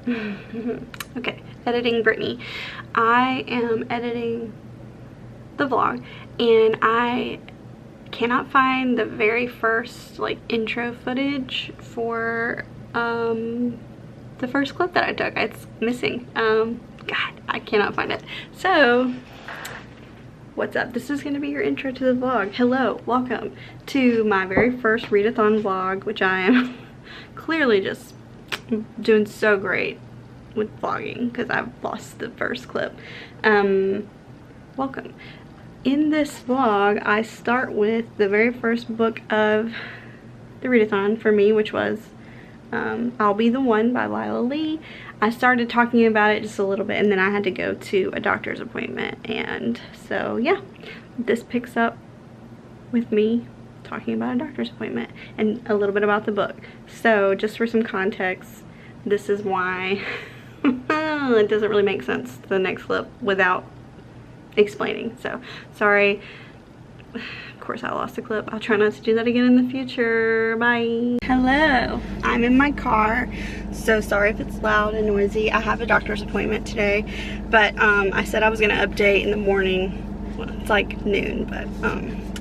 Okay, editing Brittany. I am editing the vlog and I cannot find the very first like intro footage for the first clip that I took. It's missing. God, I cannot find it. So what's up? This is going to be your intro to the vlog. Hello, welcome to my very first readathon vlog, which I am clearly just doing so great with vlogging because I've lost the first clip. Welcome. In this vlog, I start with the very first book of the readathon for me, which was I'll Be the One by Lila Lee. I started talking about it just a little bit and then I had to go to a doctor's appointment, and so yeah, this picks up with me talking about a doctor's appointment and a little bit about the book. So just for some context, this is why it doesn't really make sense, the next clip, without explaining. So sorry. Of course I lost the clip. I'll try not to do that again in the future. Bye. Hello, I'm in my car, so sorry if it's loud and noisy. I have a doctor's appointment today, but I said I was gonna update in the morning. Well, it's like noon, but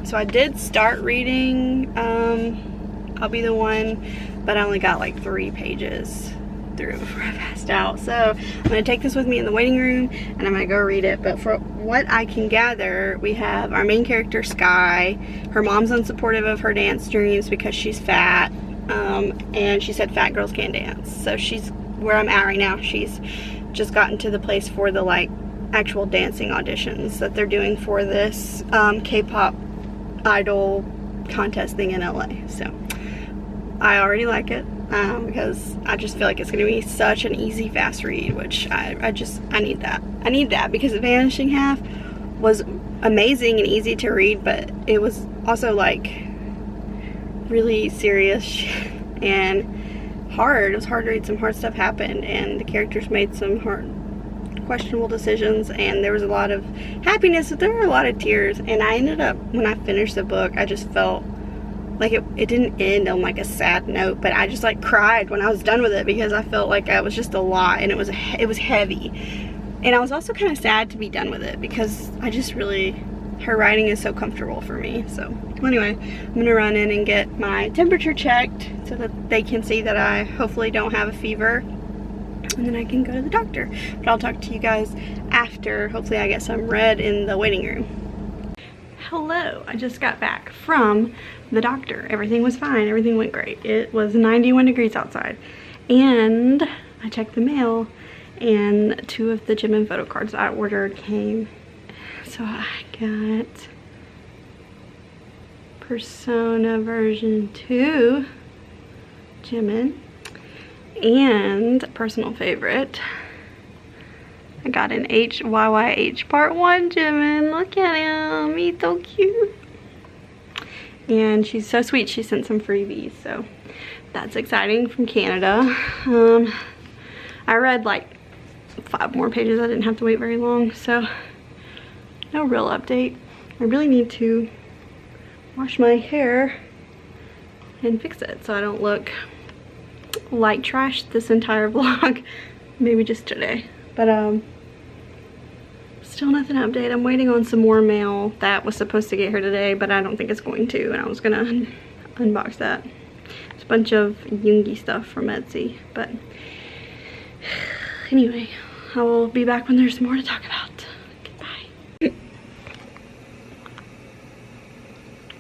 so I did start reading I'll Be the One, but I only got like 3 pages through before I passed out. So I'm gonna take this with me in the waiting room and I'm gonna go read it. But for what I can gather, we have our main character, Sky. Her mom's unsupportive of her dance dreams because she's fat, and she said fat girls can't dance. So she's where I'm at right now. She's just gotten to the place for the like actual dancing auditions that they're doing for this K-pop idol contest thing in LA. So I already like it. Because I just feel like it's going to be such an easy, fast read, which I need that. I need that because Vanishing Half was amazing and easy to read, but it was also like really serious and hard. It was hard to read. Some hard stuff happened and the characters made some hard, questionable decisions, and there was a lot of happiness, but there were a lot of tears. And I ended up, when I finished the book, I just felt like it didn't end on like a sad note, but I just like cried when I was done with it because I felt like it was just a lot and it was heavy. And I was also kind of sad to be done with it because I just really, her writing is so comfortable for me. So anyway, I'm gonna run in and get my temperature checked so that they can see that I hopefully don't have a fever, and then I can go to the doctor. But I'll talk to you guys after. Hopefully I get some read in the waiting room. Hello, I just got back from the doctor. Everything was fine, everything went great. It was 91 degrees outside, and I checked the mail and 2 of the Jimin photo cards I ordered came. So I got Persona version 2 Jimin and personal favorite, I got an HYYH part 1 Jimin. Look at him, he's so cute. And she's so sweet, she sent some freebies, so that's exciting, from Canada. I read like 5 more pages, I didn't have to wait very long, so no real update. I really need to wash my hair and fix it so I don't look like trash this entire vlog. Maybe just today. But still nothing to update. I'm waiting on some more mail that was supposed to get here today, but I don't think it's going to, and I was gonna unbox that. It's a bunch of Yoongi stuff from Etsy, but anyway, I will be back when there's more to talk about. Goodbye.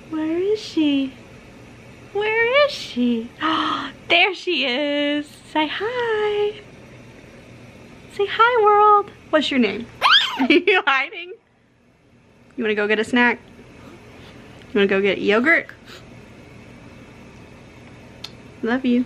Where is she? Where is she? Oh, there she is. Say hi. Say hi, world. What's your name? Are you hiding? You wanna go get a snack? You wanna go get yogurt? Love you.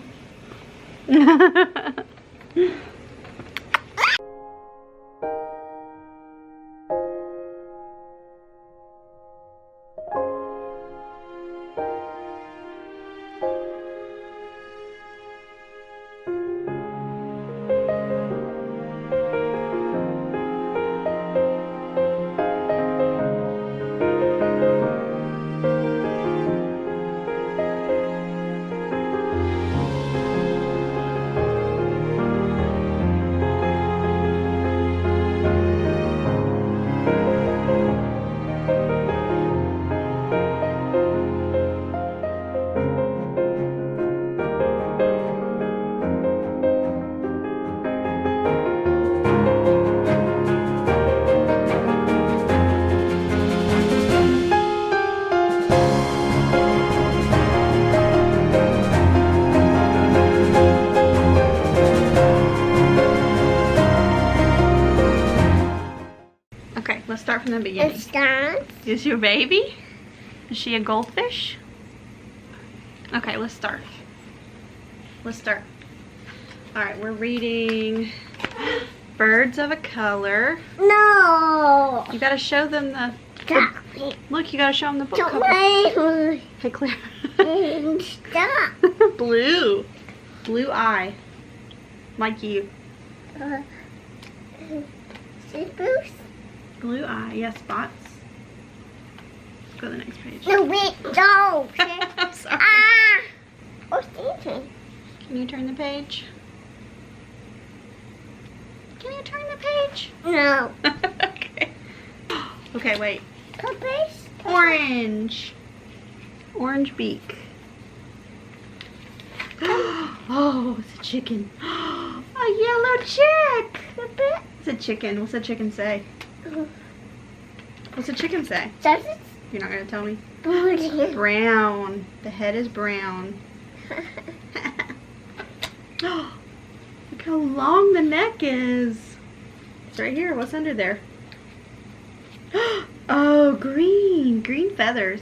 beginning. It's done. Is your baby? Is she a goldfish? Okay, let's start. Let's start. Alright, we're reading Birds of a Color. No. You gotta show them the look, you gotta show them the book Don't cover. worry. Hey, Claire. Stop. Blue. Blue eye. Like you. Spruce. Blue eye. Yeah, spots. Let's go to the next page. No, wait, don't. I'm sorry. Ah. What's thinking? Can you turn the page? Can you turn the page? No. Okay. Okay, wait. Puppies? Orange. Orange beak. Oh, it's a chicken. A yellow chick. It's a chicken. What's a chicken say? What's a chicken say? Sausage? You're not gonna tell me? Booty. Brown. The head is brown. Look how long the neck is. It's right here. What's under there? Oh, green. Green feathers.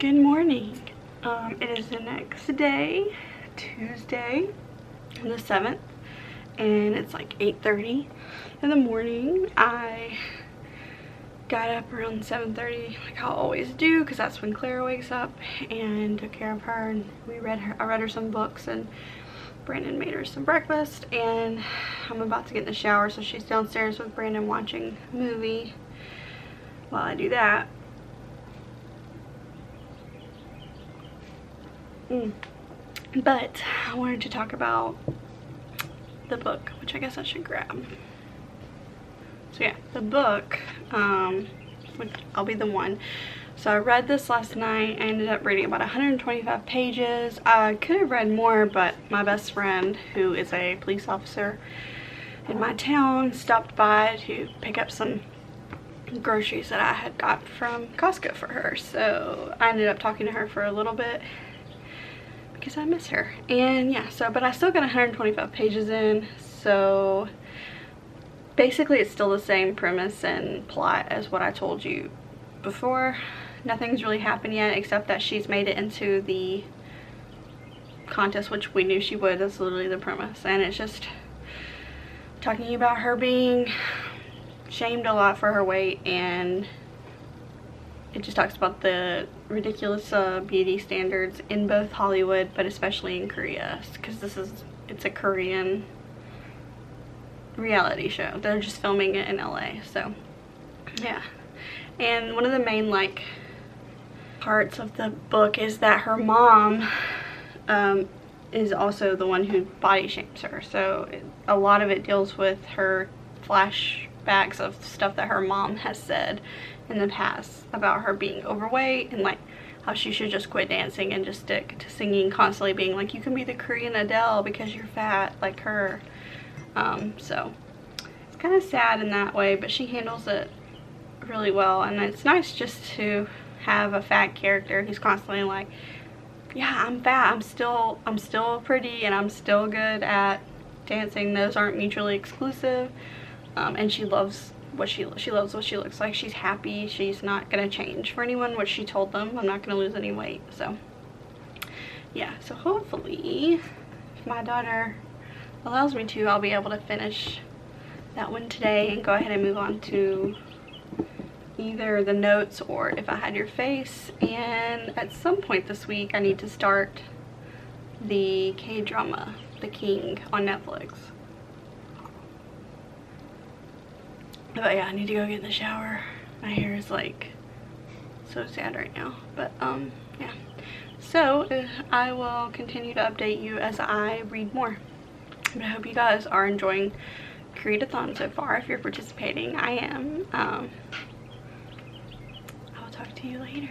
Good morning. It is the next day, Tuesday, the 7th, and it's like 8:30 in the morning. I got up around 7:30 like I always do, because that's when Clara wakes up, and took care of her, and I read her some books, and Brandon made her some breakfast, and I'm about to get in the shower, so she's downstairs with Brandon watching a movie while I do that. But I wanted to talk about the book, which I guess I should grab. So yeah, the book, which I'll be the one. So I read this last night. I ended up reading about 125 pages. I could have read more, but my best friend, who is a police officer in my town, stopped by to pick up some groceries that I had got from Costco for her. So I ended up talking to her for a little bit because I miss her. And yeah, so, but I still got 125 pages in, so basically it's still the same premise and plot as what I told you before. Nothing's really happened yet, except that she's made it into the contest, which we knew she would. That's literally the premise. And it's just talking about her being shamed a lot for her weight, and it just talks about the ridiculous beauty standards in both Hollywood, but especially in Korea, because it's a Korean reality show. They're just filming it in LA, so yeah. And one of the main like parts of the book is that her mom is also the one who body shames her, so a lot of it deals with her flashbacks of stuff that her mom has said in the past about her being overweight, and like how she should just quit dancing and just stick to singing, constantly being like, you can be the Korean Adele because you're fat like her. So it's kind of sad in that way, but she handles it really well, and it's nice just to have a fat character who's constantly like, yeah, I'm fat, I'm still pretty, and I'm still good at dancing. Those aren't mutually exclusive. And she loves what she loves what she looks like. She's happy. She's not gonna change for anyone, which she told them. I'm not gonna lose any weight. So yeah, so hopefully if my daughter allows me to, I'll be able to finish that one today and go ahead and move on to either the notes or If I Had Your Face. And at some point this week I need to start the K-drama The King on Netflix. But yeah, I need to go get in the shower. My hair is like so sad right now. But yeah, so I will continue to update you as I read more. But I hope you guys are enjoying Koreadthon so far. If you're participating, I am. I will talk to you later.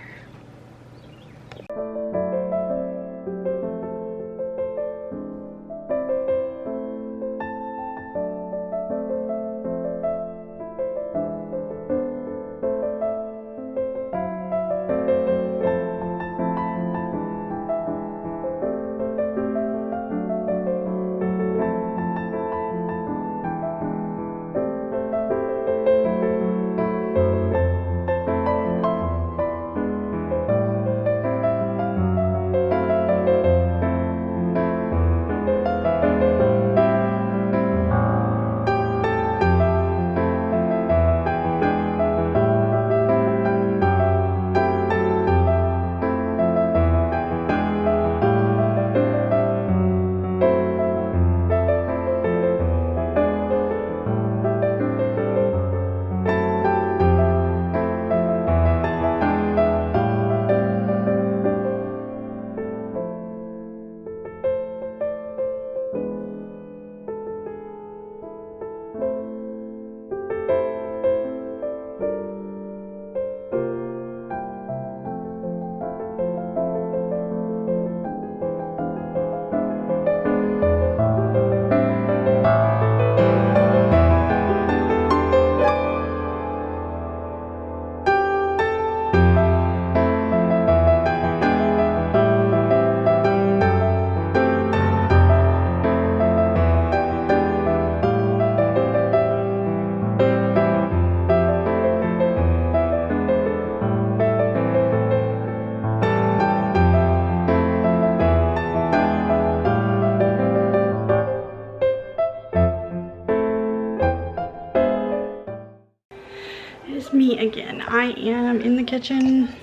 It is me again. I am in the kitchen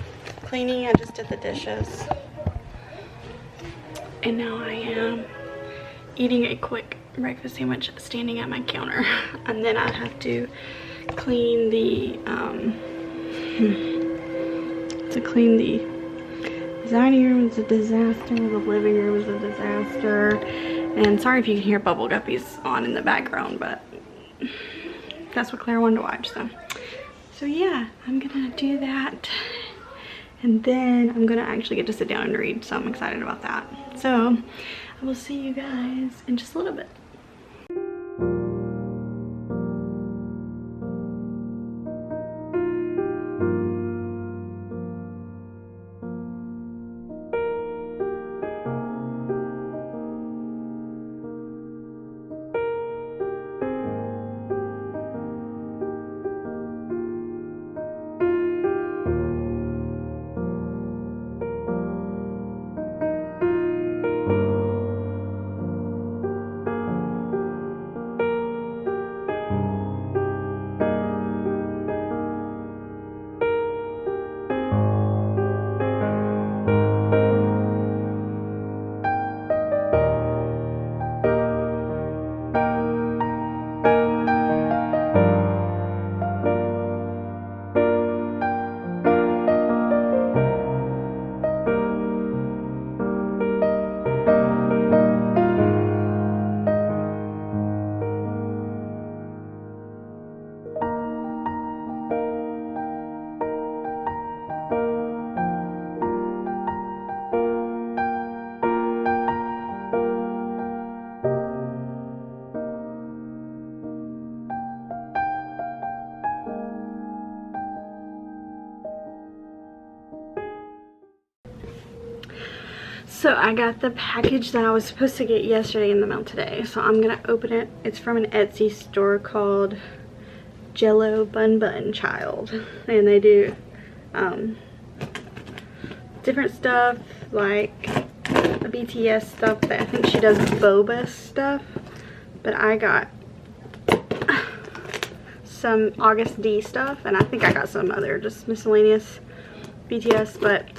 cleaning. I just did the dishes. And now I am eating a quick breakfast sandwich standing at my counter. And then I have to clean the dining room is a disaster, the living room is a disaster. And sorry if you can hear bubble guppies on in the background, but that's what Claire wanted to watch. So yeah, I'm gonna do that, and then I'm gonna actually get to sit down and read, so I'm excited about that. So I will see you guys in just a little bit. So I got the package that I was supposed to get yesterday in the mail today. So I'm gonna open it. It's from an Etsy store called Jello Bun Bun Child. And they do different stuff, like the BTS stuff that I think she does boba stuff. But I got some August D stuff, and I think I got some other just miscellaneous BTS, but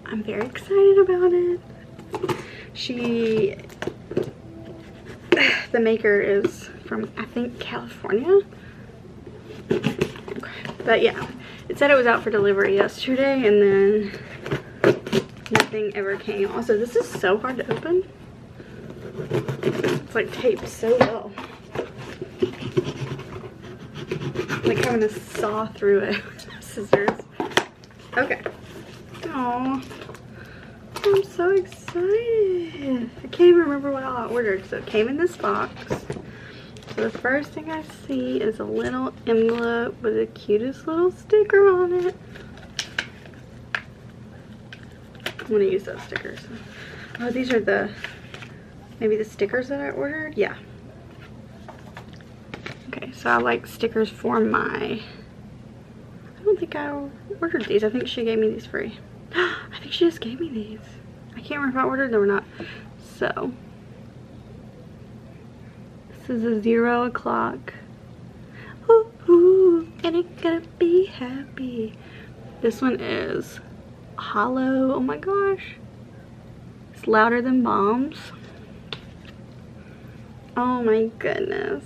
I'm very excited about it. The maker is from, I think, California. Okay. But yeah, it said it was out for delivery yesterday, and then nothing ever came. Also, this is so hard to open. It's like taped so well. Like having to saw through it with scissors. Okay. Aww. I'm so excited. I can't even remember what all I ordered. So it came in this box. So the first thing I see is a little envelope with the cutest little sticker on it. I'm gonna use those stickers. Oh, these are maybe the stickers that I ordered? Yeah. Okay, so I like stickers for I don't think I ordered these. I think she gave me these free. I think she just gave me these. I can't remember if I ordered them or not. So, this is a 0 o'clock. Ooh, ooh, and it's gonna be happy. This one is hollow. Oh my gosh. It's louder than bombs. Oh my goodness.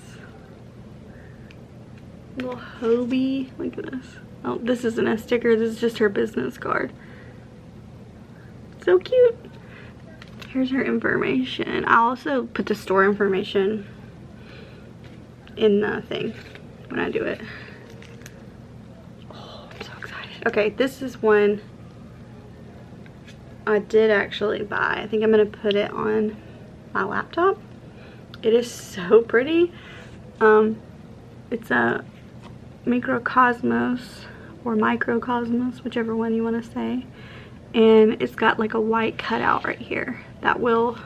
Little Hobie. Look at this. Oh, this isn't a sticker. This is just her business card. So cute. Here's her information. I'll also put the store information in the thing when I do it. Oh, I'm so excited. Okay, this is one I did actually buy. I think I'm gonna put it on my laptop. It is so pretty. It's a microcosmos or microcosmos, whichever one you want to say. And it's got like a white cutout right here that will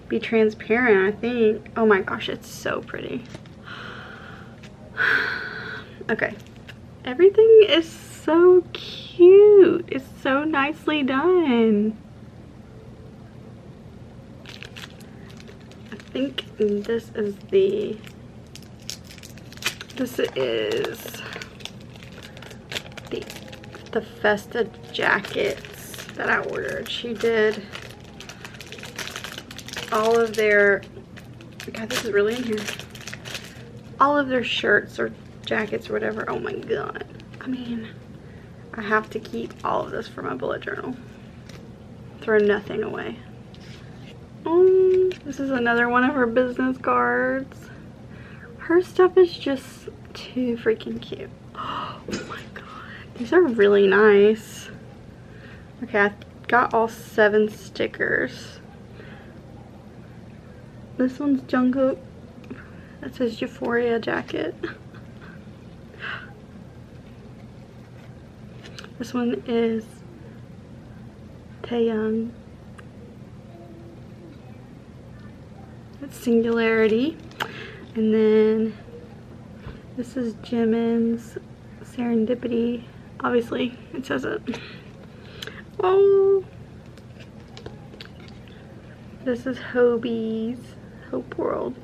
be transparent, I think. Oh my gosh, it's so pretty. Okay, everything is so cute. It's so nicely done. I think this is the Festa jackets that I ordered. She did all of their, God, this is really in here. All of their shirts or jackets or whatever. Oh my God. I mean, I have to keep all of this for my bullet journal. Throw nothing away. This is another one of her business cards. Her stuff is just too freaking cute. Oh my God. These are really nice. Okay, I got all 7 stickers. This one's Jungkook. That says Euphoria jacket. This one is Taeyang. That's Singularity. And then this is Jimin's Serendipity. Obviously, it says it. Oh. This is Hobie's Hope World.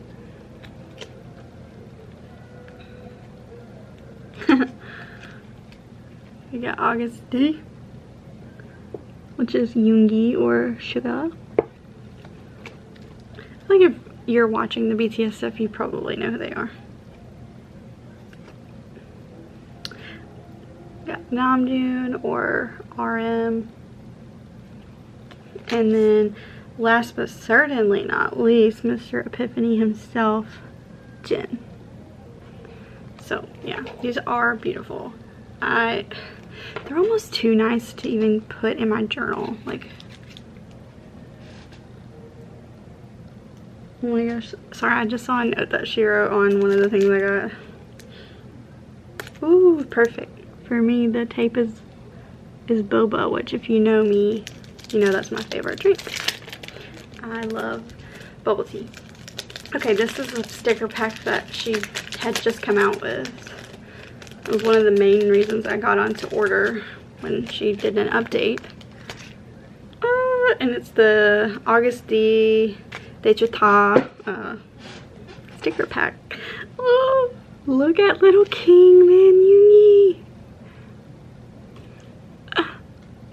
We got August D, which is Yoongi or Suga. Like if you're watching the BTS stuff, you probably know who they are. Got Namjoon or RM. And then last but certainly not least, Mr. Epiphany himself, Jin. So yeah, these are beautiful. They're almost too nice to even put in my journal. Like, oh my gosh, sorry, I just saw a note that she wrote on one of the things I got. Ooh, perfect. For me, the tape is boba, which if you know me, you know that's my favorite drink. I love bubble tea. Okay, this is a sticker pack that she had just come out with. It was one of the main reasons I got on to order when she did an update. And it's the August D Dechita sticker pack. Oh, look at little King Man Yoongi.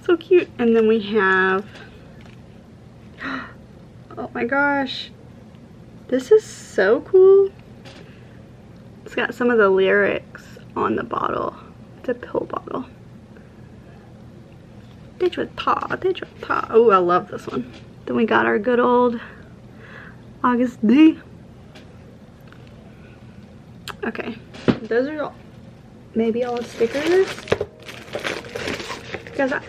So cute. And then we have, oh my gosh, this is so cool. It's got some of the lyrics on the bottle. It's a pill bottle. Oh, I love this one. Then we got our good old August D. Okay, those are maybe all the stickers. Because I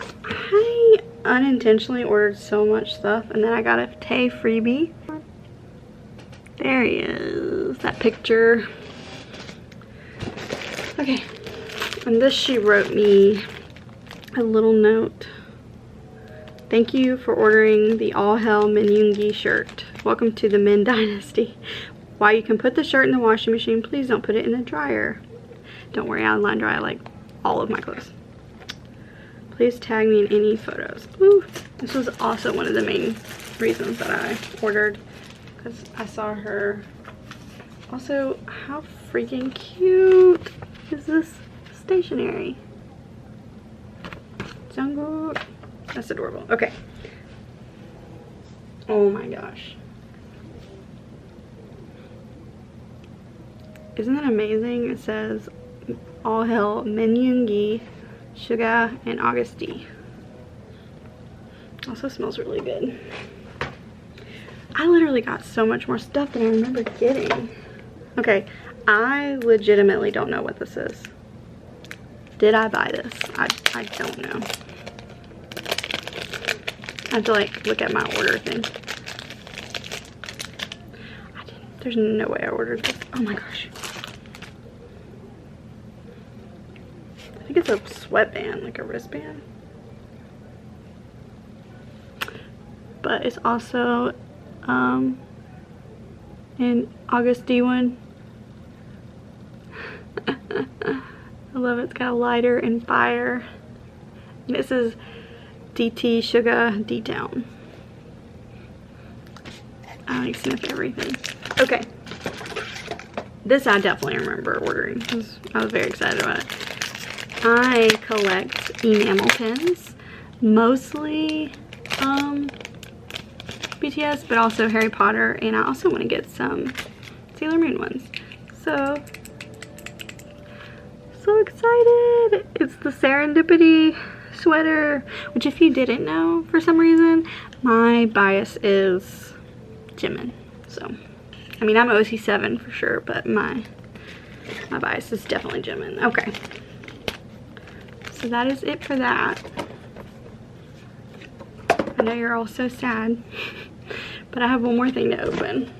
unintentionally ordered so much stuff, and then I got a Tay freebie. There he is, that picture. Okay, and this she wrote me a little note. Thank you for ordering the All Hell Min Yoongi shirt. Welcome to the Min Dynasty. While you can put the shirt in the washing machine, please don't put it in the dryer. Don't worry, I line dry like all of my clothes. Please tag me in any photos. Ooh, this was also one of the main reasons that I ordered, because I saw her. Also, how freaking cute is this stationery? Jungkook. That's adorable. Okay. Oh my gosh. Isn't that amazing? It says All Hell Min Yoongi, Suga, and August D. Also smells really good. I literally got so much more stuff than I remember getting. Okay, I legitimately don't know what this is. Did I buy this? I don't know. I have to like look at my order thing. I didn't. There's no way I ordered this. Oh my gosh. I think it's a sweatband, like a wristband. But it's also an August D one. I love it. It's got a lighter and fire. And this is DT Suga D-Town. I like sniff everything. Okay. This I definitely remember ordering because I was very excited about it. I collect enamel pins, mostly BTS, but also Harry Potter, and I also want to get some Sailor Moon ones. So excited! It's the Serendipity sweater, which if you didn't know for some reason, my bias is Jimin. So, I mean, I'm OC7 for sure, but my bias is definitely Jimin. Okay. So that is it for that. I know you're all so sad, but I have one more thing to open.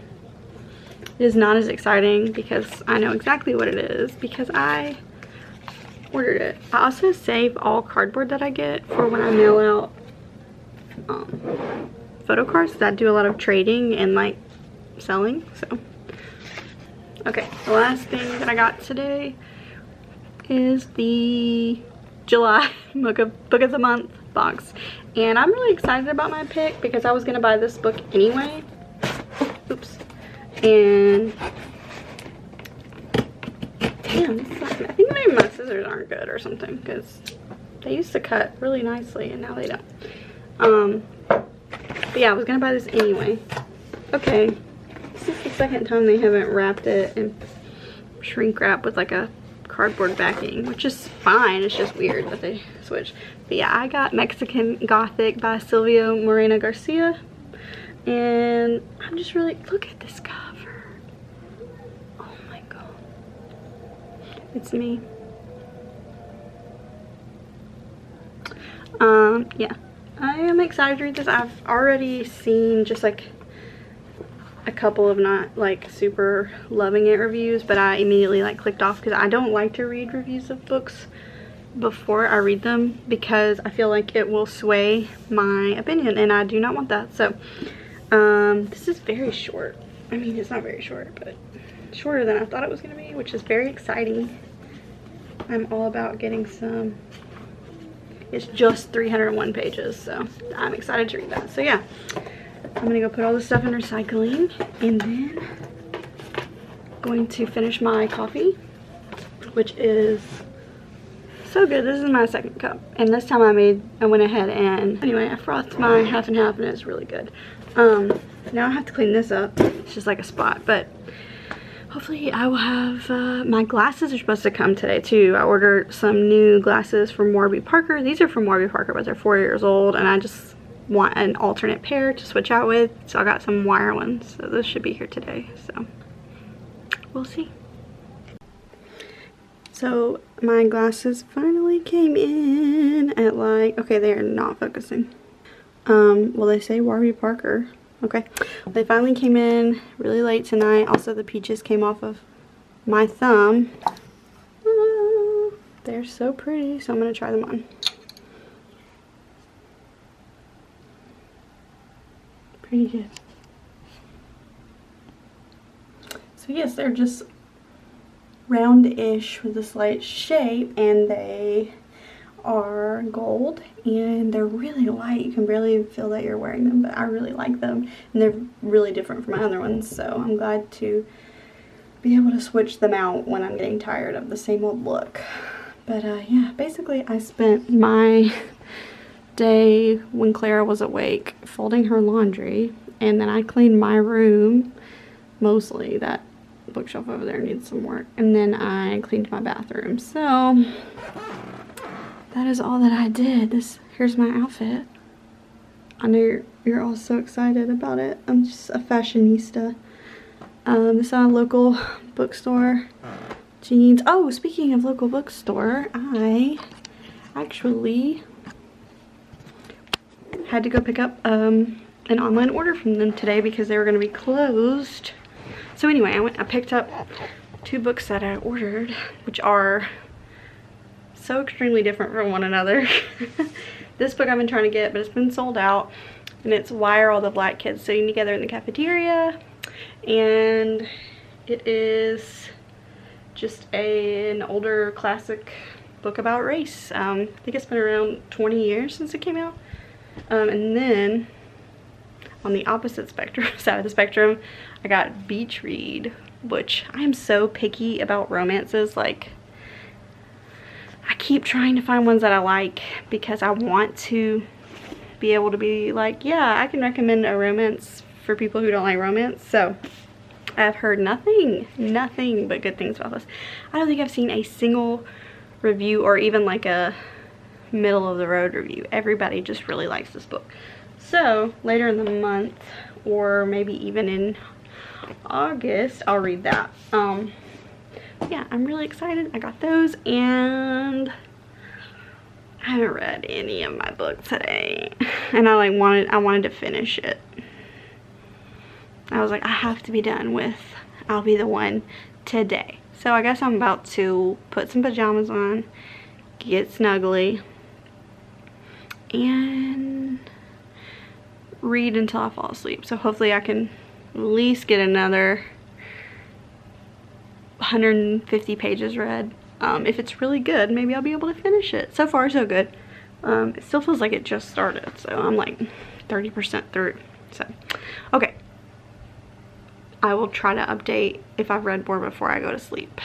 It is not as exciting because I know exactly what it is because I ordered it. I also save all cardboard that I get for when I mail out photo cards, because I do a lot of trading and like selling. So okay, the last thing that I got today is the July book of the month box, and I'm really excited about my pick because I was gonna buy this book anyway. Oops. And damn, I think maybe my scissors aren't good or something because they used to cut really nicely and now they don't. But yeah, I was gonna buy this anyway. Okay, this is the second time they haven't wrapped it in shrink wrap with like a cardboard backing, which is fine. It's just weird that they switched. But yeah, I got Mexican Gothic by Silvio Moreno Garcia, and I'm just really, look at this cover. Oh my god, it's me. Yeah, I am excited to read this. I've already seen just like a couple of not like super loving it reviews, but I immediately like clicked off because I don't like to read reviews of books before I read them because I feel like it will sway my opinion and I do not want that. So this is very short. I mean, it's not very short, but shorter than I thought it was going to be, which is very exciting. I'm all about getting some. It's just 301 pages, so I'm excited to read that. So yeah, I'm gonna go put all this stuff in recycling, and then I'm going to finish my coffee, which is so good. This is my second cup, and this time I went ahead and anyway, I frothed my half and half, and it's really good. Now I have to clean this up. It's just like a spot, but hopefully I will have, my glasses are supposed to come today too. I ordered some new glasses from Warby Parker. These are from Warby Parker, but they're 4 years old, and I just want an alternate pair to switch out with. So I got some wire ones. So those should be here today. So we'll see. So my glasses finally came in at like, okay, they are not focusing. Well, they say Warby Parker. Okay, they finally came in really late tonight. Also, the peaches came off of my thumb. They're so pretty, so I'm gonna try them on. Pretty good. So yes, they're just round-ish with a slight shape, and they are gold, and they're really light. You can barely feel that you're wearing them, but I really like them, and they're really different from my other ones, so I'm glad to be able to switch them out when I'm getting tired of the same old look. But yeah, basically I spent my day when Clara was awake folding her laundry, and then I cleaned my room. Mostly that bookshelf over there needs some work, and then I cleaned my bathroom. So that is all that I did. Here's my outfit. I know you're all so excited about it. I'm just a fashionista. This is a local bookstore. Jeans. Oh, speaking of local bookstore, I actually had to go pick up an online order from them today because they were going to be closed. So anyway, I picked up 2 books that I ordered, which are so extremely different from one another. This book I've been trying to get, but it's been sold out, and it's Why Are All the Black Kids Sitting Together in the Cafeteria? And it is just an older classic book about race. I think it's been around 20 years since it came out. And then on the opposite side of the spectrum, I got Beach Read, which I am so picky about romances. Like, keep trying to find ones that I like because I want to be able to be like, yeah, I can recommend a romance for people who don't like romance. So I've heard nothing but good things about this. I don't think I've seen a single review or even like a middle of the road review. Everybody just really likes this book. So later in the month, or maybe even in August, I'll read that. Yeah, I'm really excited. I got those, and I haven't read any of my book today, and I wanted to finish it. I was like, I have to be done with I'll Be the One today. So I guess I'm about to put some pajamas on, get snuggly, and read until I fall asleep. So hopefully I can at least get another 150 pages read. If it's really good, maybe I'll be able to finish it. So far, so good. It still feels like it just started, so I'm like 30% through. So, okay. I will try to update if I've read more before I go to sleep.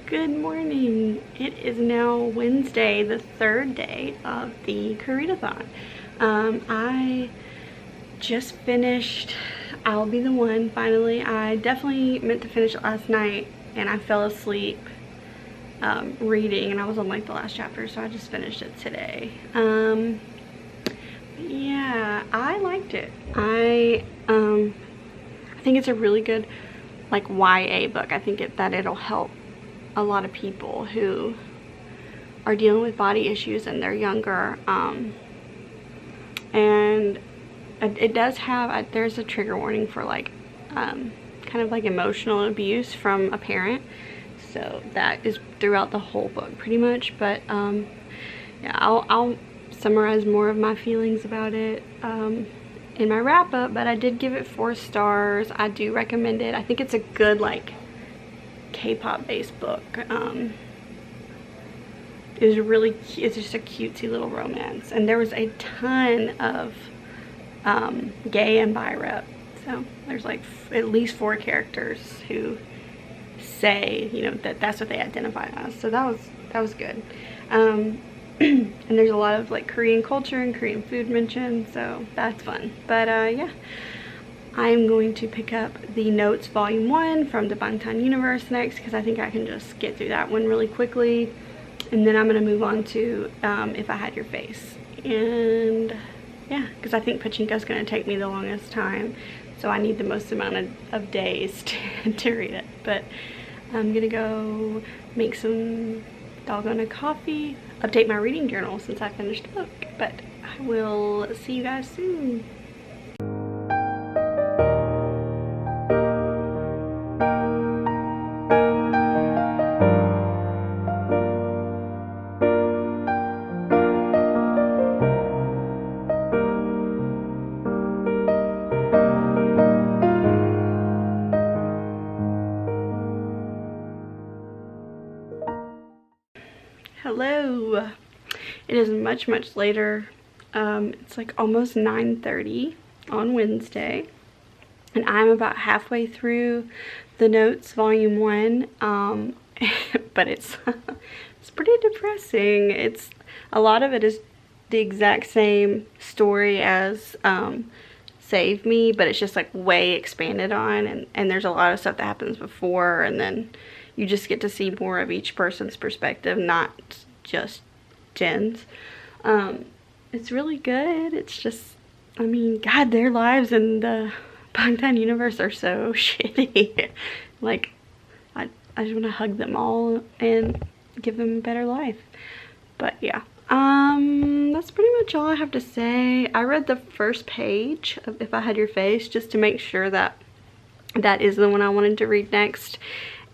Good morning. It is now Wednesday, the 3rd day of the koreadthon. I just finished I'll Be the One finally. I definitely meant to finish it last night and I fell asleep reading, and I was on like the last chapter, so I just finished it today. Yeah, I liked it. I think it's a really good like YA book. I think that it'll help a lot of people who are dealing with body issues and they're younger, and it does have there's a trigger warning for like kind of like emotional abuse from a parent, so that is throughout the whole book pretty much. But yeah, I'll summarize more of my feelings about it in my wrap-up, but I did give it 4 stars. I do recommend it. I think it's a good like K-pop based book. It was really cute. It's just a cutesy little romance, and there was a ton of gay and bi rep. So there's like at least 4 characters who say, you know, that's what they identify as. So that was good. And there's a lot of like Korean culture and Korean food mentioned, so that's fun. But yeah, I'm going to pick up the Notes Volume 1 from the Bangtan universe next, because I think I can just get through that one really quickly. And then I'm going to move on to If I Had Your Face. And yeah, because I think Pachinko is going to take me the longest time, so I need the most amount of days to read it. But I'm going to go make some doggone coffee, update my reading journal since I finished the book. But I will see you guys soon. Hello. It is much later. It's like almost 9:30 on Wednesday, and I'm about halfway through the Notes Volume 1. But it's it's pretty depressing. It's a lot of it is the exact same story as Save Me, but it's just like way expanded on, and there's a lot of stuff that happens before, and then you just get to see more of each person's perspective, not just Jen's. It's really good. It's just, I mean, God, their lives in the Bangtan universe are so shitty. Like, I just want to hug them all and give them a better life. But yeah, that's pretty much all I have to say. I read the first page of If I Had Your Face just to make sure that that is the one I wanted to read next,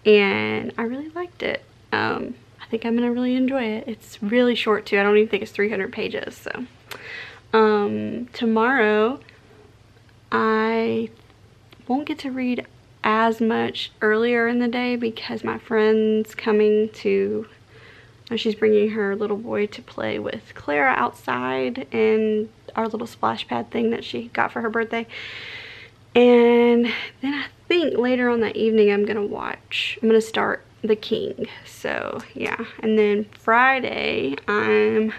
and I really liked it. I think I'm gonna really enjoy it. It's really short too. I don't even think it's 300 pages. So tomorrow I won't get to read as much earlier in the day because my friend's coming to, she's bringing her little boy to play with Clara outside, and our little splash pad thing that she got for her birthday. And then I think later on that evening I'm gonna start The King. So yeah, and then Friday I'm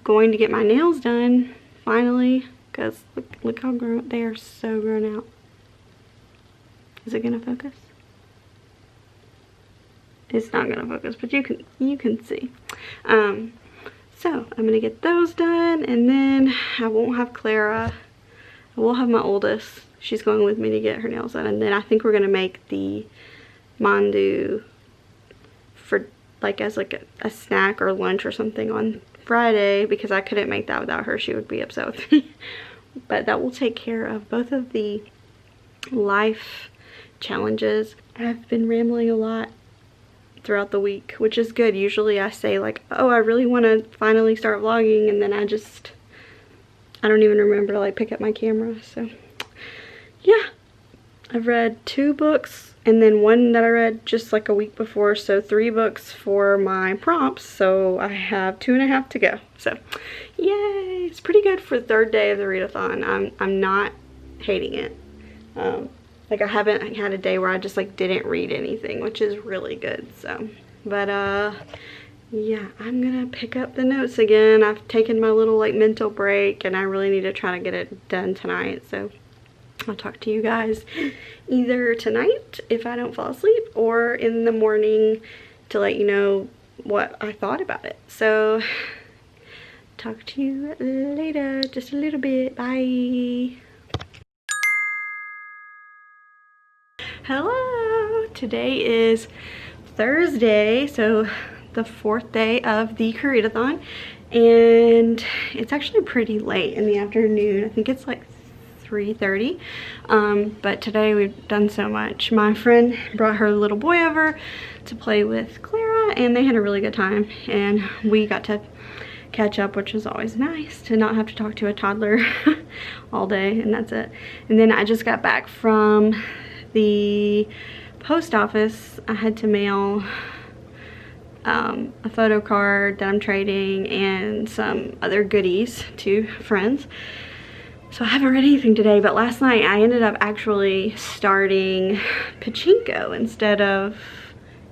going to get my nails done finally, because look how grown they are, so grown out. Is it gonna focus? It's not gonna focus, but you can see. So I'm gonna get those done, and then I won't have Clara. I will have my oldest. She's going with me to get her nails done, and then I think we're gonna make the mandu for like as like a snack or lunch or something on Friday, because I couldn't make that without her. She would be upset with me. But that will take care of both of the life challenges. I've been rambling a lot throughout the week, which is good. Usually I say like, oh, I really want to finally start vlogging, and then I don't even remember to like pick up my camera. So yeah, I've read 2 books, and then one that I read just like a week before, so 3 books for my prompts. So I have 2.5 to go. So yay, it's pretty good for the 3rd day of the readathon. I'm not hating it. Like I haven't had a day where I just like didn't read anything, which is really good. So, but yeah, I'm gonna pick up the notes again. I've taken my little like mental break, and I really need to try to get it done tonight. So I'll talk to you guys either tonight if I don't fall asleep, or in the morning to let you know what I thought about it. So talk to you later, just a little bit. Bye. Hello, today is Thursday, so the 4th day of the koreadthon, and it's actually pretty late in the afternoon. I think it's like 3:30, but today we've done so much. My friend brought her little boy over to play with Clara, and they had a really good time, and we got to catch up, which is always nice to not have to talk to a toddler all day, and that's it. And then I just got back from the post office. I had to mail a photo card that I'm trading and some other goodies to friends. So I haven't read anything today, but last night I ended up actually starting pachinko instead of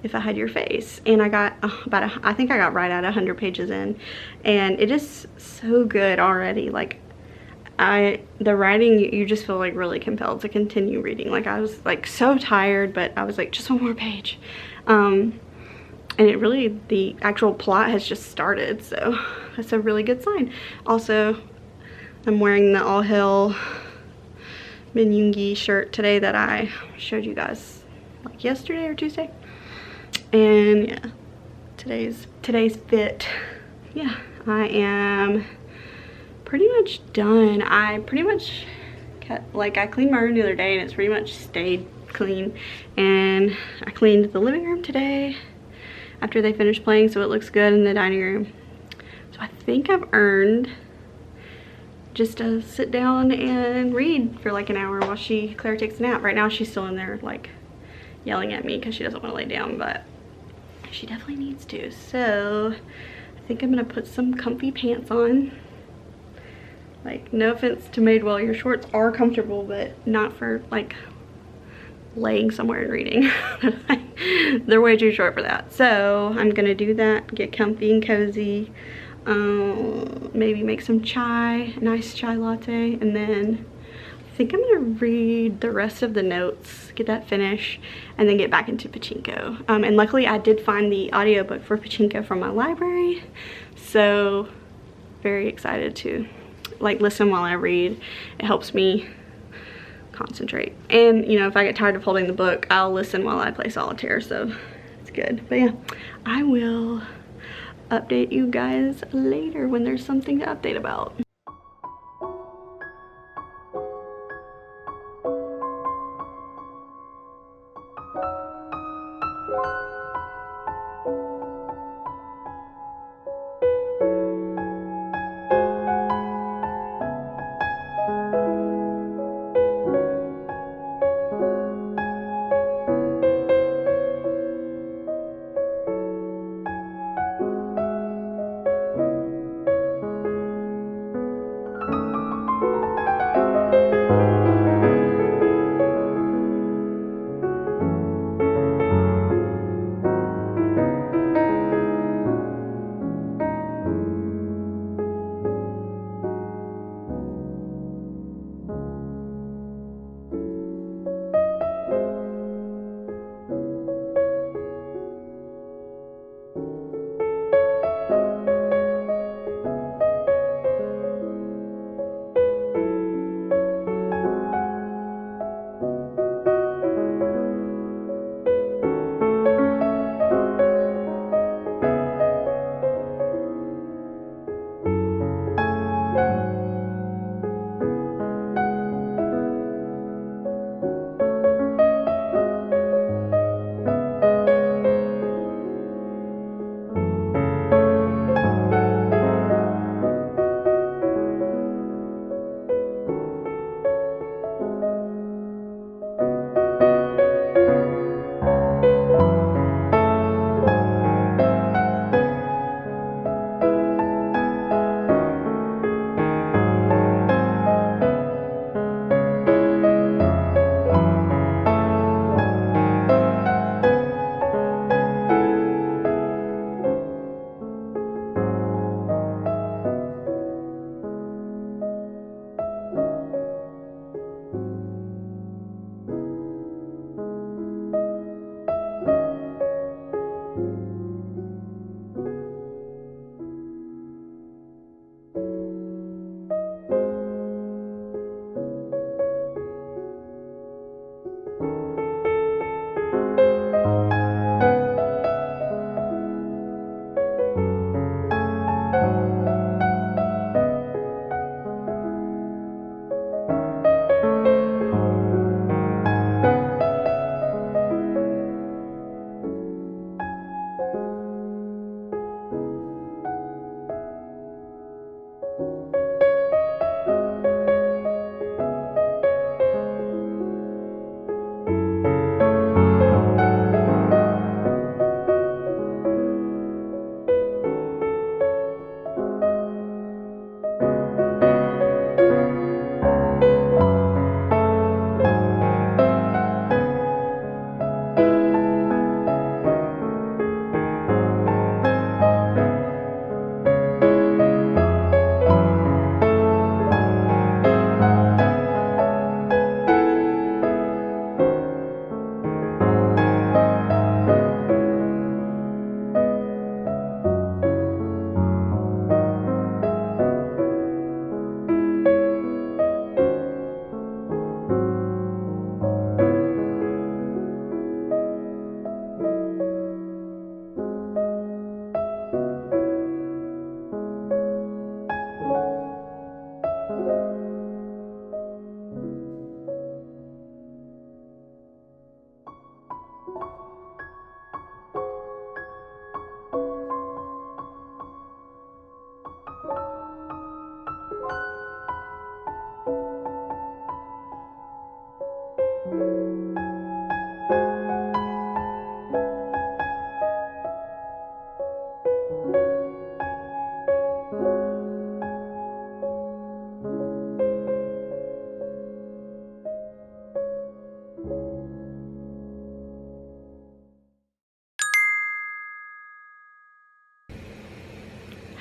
If I Had Your Face, and I got I think I got right at 100 pages in, and it is so good already. Like the writing, you just feel like really compelled to continue reading. Like I was like so tired, but I was like, just one more page. And it really, the actual plot has just started, so that's a really good sign. Also, I'm wearing the All Hail Min shirt today that I showed you guys like yesterday or Tuesday. And yeah, today's fit. Yeah, I am pretty much done. I pretty much I cleaned my room the other day, and it's pretty much stayed clean. And I cleaned the living room today after they finished playing, so it looks good in the dining room. So I think I've earned just to sit down and read for like an hour while Claire takes a nap. Right now she's still in there like yelling at me because she doesn't want to lay down, but she definitely needs to. So I think I'm gonna put some comfy pants on. Like, no offense to Madewell, your shorts are comfortable, but not for like laying somewhere and reading. They're way too short for that. So I'm gonna do that, get comfy and cozy, maybe make some chai, a nice chai latte, and then I think I'm gonna read the rest of the notes, get that finished, and then get back into pachinko. And luckily I did find the audiobook for pachinko from my library, so very excited to like listen while I read. It helps me concentrate, and you know, if I get tired of holding the book, I'll listen while I play solitaire, so it's good. But yeah, I will update you guys later when there's something to update about.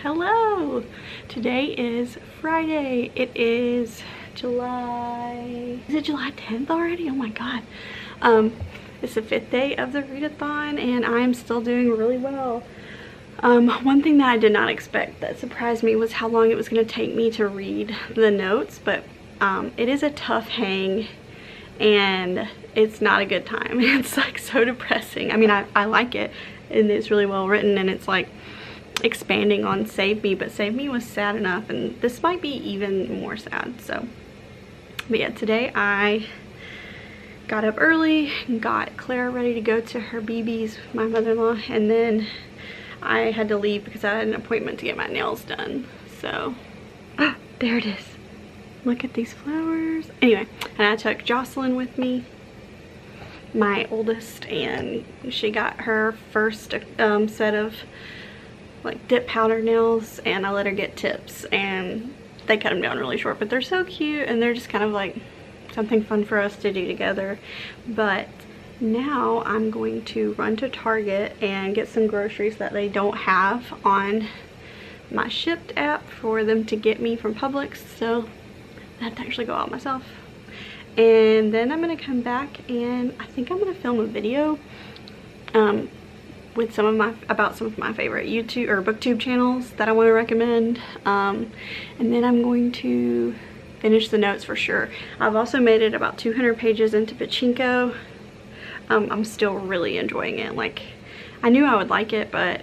Hello! Today is Friday. It is July 10th already? Oh my god. It's the 5th day of the readathon and I'm still doing really well. One thing that I did not expect that surprised me was how long it was going to take me to read the notes, but it is a tough hang and it's not a good time. It's like so depressing. I mean, I like it and it's really well written and it's like expanding on Save Me, but Save Me was sad enough and this might be even more sad. So but yeah, today I got up early and got Clara ready to go to her BB's, my mother-in-law, and then I had to leave because I had an appointment to get my nails done. So there it is. Look at these flowers. Anyway, and I took Jocelyn with me, my oldest, and she got her first set of like dip powder nails, and I let her get tips and they cut them down really short, but they're so cute and they're just kind of like something fun for us to do together. But now I'm going to run to Target and get some groceries that they don't have on my Shipped app for them to get me from Publix, so I have to actually go out myself. And then I'm gonna come back and I think I'm gonna film a video with about some of my favorite YouTube or booktube channels that I want to recommend, and then I'm going to finish the notes for sure. I've also made it about 200 pages into Pachinko. I'm still really enjoying it. Like, I knew I would like it, but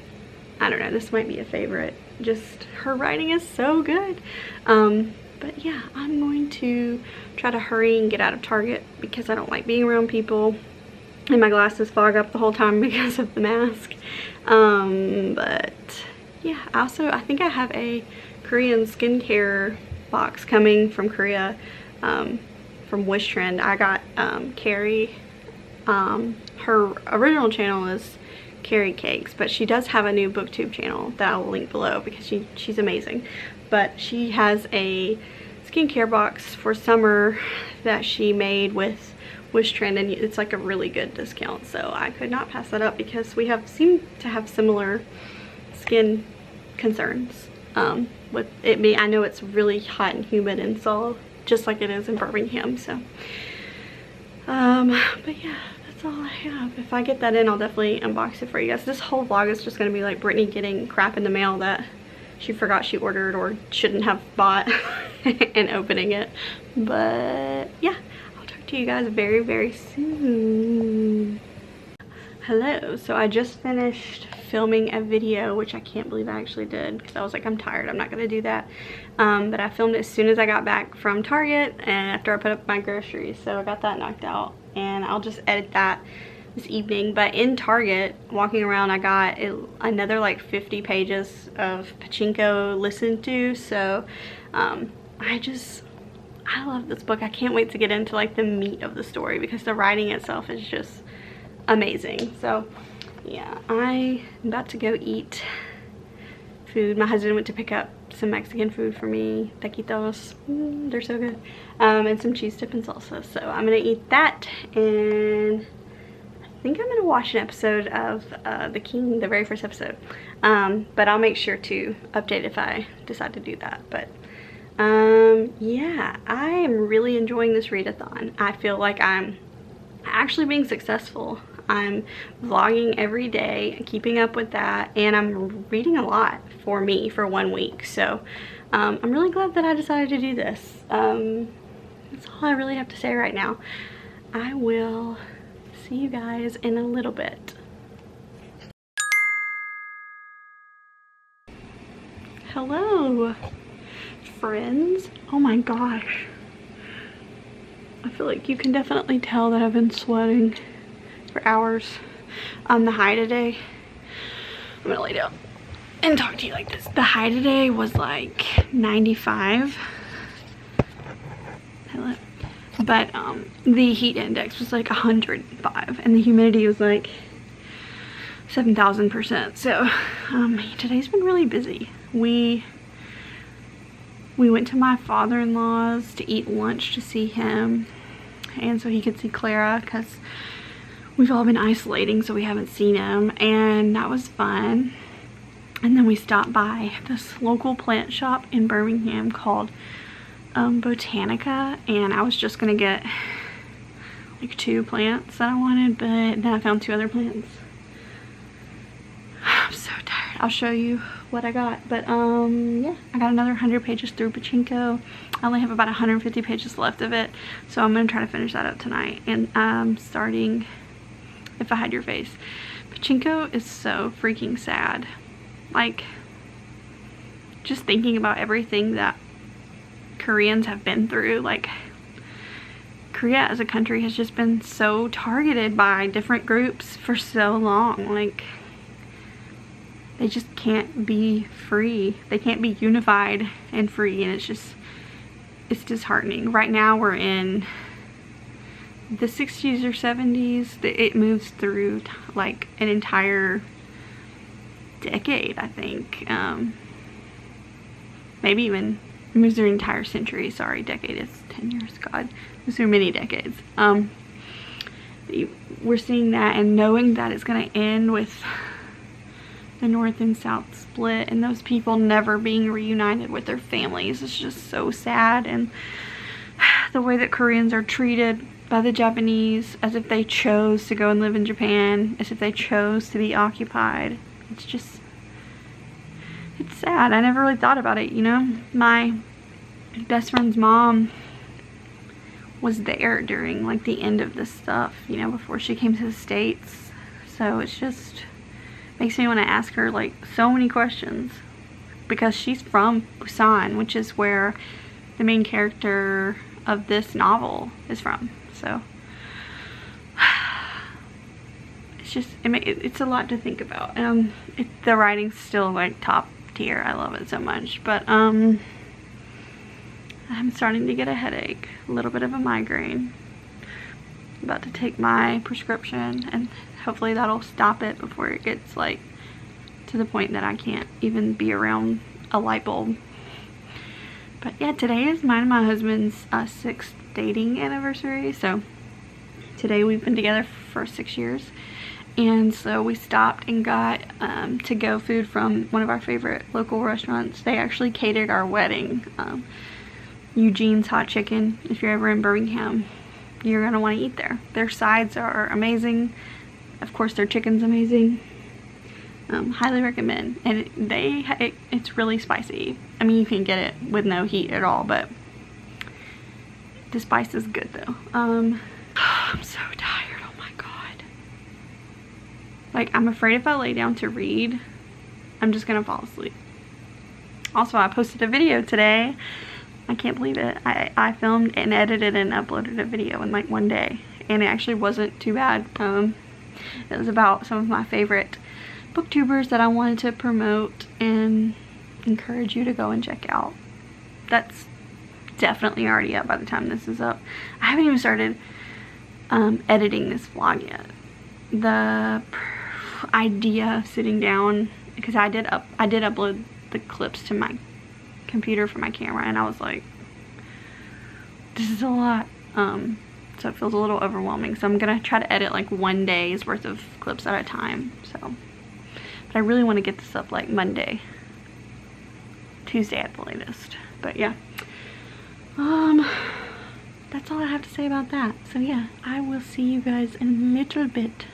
I don't know, this might be a favorite. Just her writing is so good. But yeah, I'm going to try to hurry and get out of Target because I don't like being around people and my glasses fog up the whole time because of the mask. But yeah, also I think I have a Korean skincare box coming from Korea, from Wish Trend. I got Carrie, her original channel is Carrie Cakes, but she does have a new booktube channel that I'll link below because she's amazing. But she has a skincare box for summer that she made with Wish Trend, and it's like a really good discount, so I could not pass that up because we seem to have similar skin concerns. With it being, I know it's really hot and humid in Seoul, just like it is in Birmingham. So but yeah, that's all I have. If I get that in, I'll definitely unbox it for you guys. This whole vlog is just gonna be like Brittany getting crap in the mail that she forgot she ordered or shouldn't have bought and opening it. But yeah, to you guys very, very soon. Hello, so I just finished filming a video, which I can't believe I actually did because I was like, I'm tired, I'm not gonna do that. But I filmed it as soon as I got back from Target and after I put up my groceries, so I got that knocked out and I'll just edit that this evening. But in Target, walking around, I got another like 50 pages of Pachinko listened to, so I love this book. I can't wait to get into like the meat of the story because the writing itself is just amazing. So yeah, I'm about to go eat food. My husband went to pick up some Mexican food for me, taquitos, they're so good, and some cheese dip and salsa. So I'm gonna eat that, and I think I'm gonna watch an episode of The King, the very first episode, but I'll make sure to update if I decide to do that. But yeah, I am really enjoying this readathon. I feel like I'm actually being successful. I'm vlogging every day, keeping up with that, and I'm reading a lot for me for 1 week. So I'm really glad that I decided to do this. That's all I really have to say right now. I will see you guys in a little bit. Hello, friends. Oh my gosh, I feel like you can definitely tell that I've been sweating for hours. The high today, I'm gonna lay down and talk to you like this. The high today was like 95, but the heat index was like 105 and the humidity was like 7,000%. So today's been really busy. We went to my father-in-law's to eat lunch to see him, and so he could see Clara because we've all been isolating, so we haven't seen him, and that was fun. And then we stopped by this local plant shop in Birmingham called Botanica, and I was just gonna get like 2 plants that I wanted, but then I found 2 other plants. I'm so tired. I'll show you what I got. But yeah, I got another 100 pages through Pachinko. I only have about 150 pages left of it, so I'm gonna try to finish that up tonight. And I'm starting If I Had Your Face. Pachinko is so freaking sad. Like, just thinking about everything that Koreans have been through. Like, Korea as a country has just been so targeted by different groups for so long. Like, they just can't be free. They can't be unified and free, and it's disheartening. Right now we're in the 60s or 70s. It moves through like an entire decade, I think. Maybe even moves through an entire century. Sorry, decade is 10 years. God, moves through many decades. We're seeing that, and knowing that it's going to end with the North and South split and those people never being reunited with their families is just so sad. And the way that Koreans are treated by the Japanese, as if they chose to go and live in Japan, as if they chose to be occupied. It's sad. I never really thought about it, you know. My best friend's mom was there during like the end of this stuff, you know, before she came to the States. So it's just makes me want to ask her like so many questions, because she's from Busan, which is where the main character of this novel is from. So it's just, it's a lot to think about. The writing's still like top tier. I love it so much, but I'm starting to get a headache, a little bit of a migraine. I'm about to take my prescription, and hopefully that'll stop it before it gets like to the point that I can't even be around a light bulb. But yeah, today is mine and my husband's 6th dating anniversary. So today we've been together for 6 years, and so we stopped and got to-go food from one of our favorite local restaurants. They actually catered our wedding, Eugene's Hot Chicken. If you're ever in Birmingham, you're gonna want to eat there. Their sides are amazing. Of course, their chicken's amazing. Highly recommend. And it's really spicy. I mean, you can get it with no heat at all, but the spice is good though. I'm so tired. Oh my god. Like, I'm afraid if I lay down to read, I'm just gonna fall asleep. Also, I posted a video today. I can't believe it. I filmed and edited and uploaded a video in like 1 day, and it actually wasn't too bad. It was about some of my favorite booktubers that I wanted to promote and encourage you to go and check out. That's definitely already up by the time this is up. I haven't even started editing this vlog yet. The idea of sitting down, because I did upload the clips to my computer for my camera, and I was like, this is a lot. So it feels a little overwhelming. So I'm gonna try to edit like 1 day's worth of clips at a time. So, but I really want to get this up like Monday, Tuesday at the latest. But yeah, that's all I have to say about that. So yeah, I will see you guys in a little bit.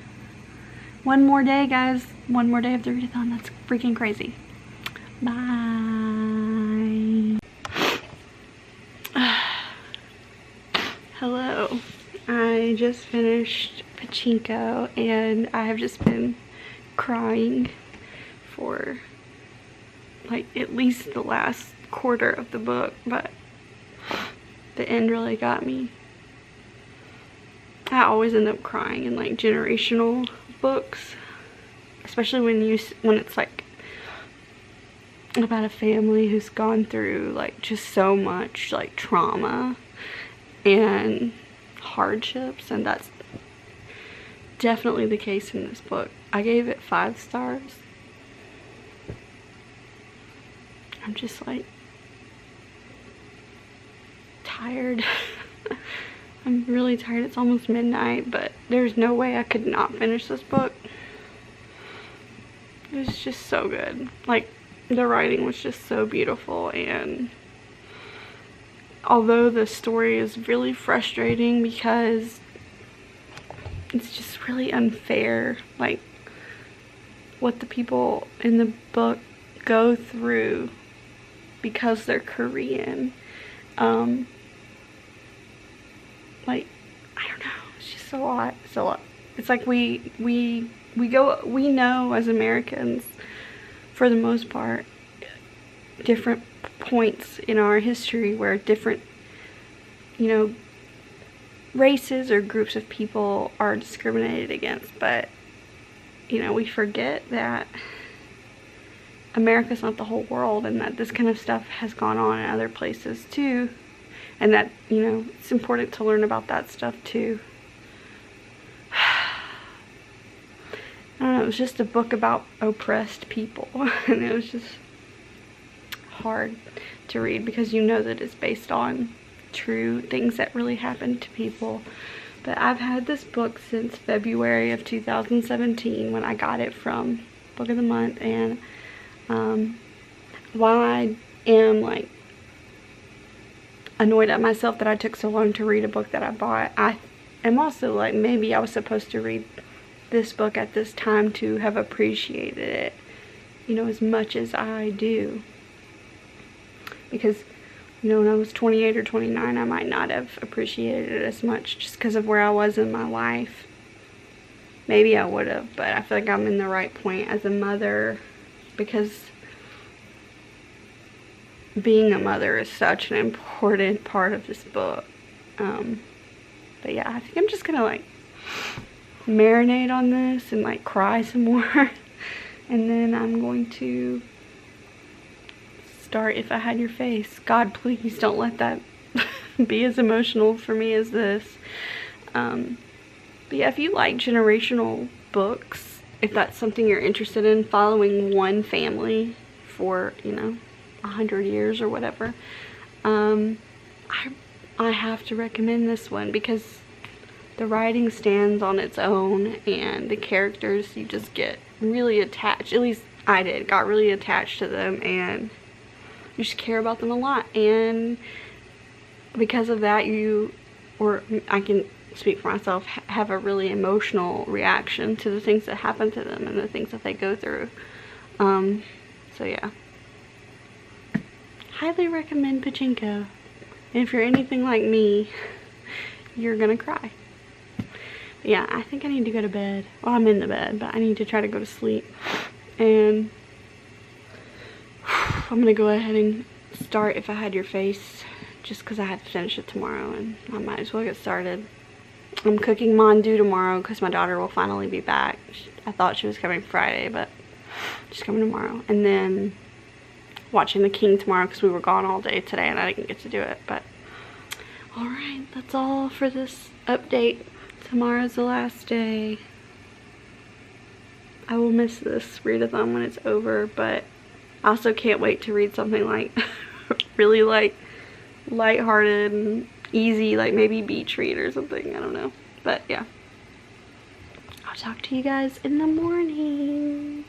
1 more day, guys. 1 more day of the readathon. That's freaking crazy. Bye. Hello. I just finished Pachinko, and I have just been crying for like at least the last quarter of the book, but the end really got me. I always end up crying in like generational books, especially when it's like about a family who's gone through like just so much like trauma and hardships, and that's definitely the case in this book. I gave it 5 stars. I'm just like tired. I'm really tired. It's almost midnight, but there's no way I could not finish this book. It was just so good. Like, the writing was just so beautiful, and although the story is really frustrating because it's just really unfair, like what the people in the book go through because they're Korean. Like, I don't know, it's just a lot. It's a lot. It's like we know as Americans, for the most part, different points in our history where different, you know, races or groups of people are discriminated against, but, you know, we forget that America's not the whole world, and that this kind of stuff has gone on in other places too, and that, you know, it's important to learn about that stuff too. I don't know, it was just a book about oppressed people, and it was just hard to read because you know that it's based on true things that really happened to people. But I've had this book since February of 2017 when I got it from Book of the Month, and while I am like annoyed at myself that I took so long to read a book that I bought, I am also like, maybe I was supposed to read this book at this time to have appreciated it, you know, as much as I do. Because, you know, when I was 28 or 29, I might not have appreciated it as much just because of where I was in my life. Maybe I would have, but I feel like I'm in the right point as a mother, because being a mother is such an important part of this book. But yeah, I think I'm just gonna like marinate on this and like cry some more. And then I'm going to start If I Had Your Face. God, please don't let that be as emotional for me as this. But yeah, if you like generational books, if that's something you're interested in, following one family for, you know, 100 years or whatever, I have to recommend this one because the writing stands on its own, and the characters, you just get really attached. At least I did, got really attached to them, and you just care about them a lot. And because of that, I can speak for myself, have a really emotional reaction to the things that happen to them and the things that they go through. So yeah, highly recommend Pachinko. And if you're anything like me, you're gonna cry. Yeah, I think I need to go to bed. Well, I'm in the bed, but I need to try to go to sleep. And I'm gonna go ahead and start If I Had Your Face, just because I have to finish it tomorrow, and I might as well get started. I'm cooking mandu tomorrow because my daughter will finally be back. I thought she was coming Friday, but she's coming tomorrow. And then watching The King tomorrow because we were gone all day today and I didn't get to do it. But alright, that's all for this update. Tomorrow's the last day. I will miss this readathon when it's over, but I also can't wait to read something like really like lighthearted and easy, like maybe beach read or something. I don't know, but yeah, I'll talk to you guys in the morning.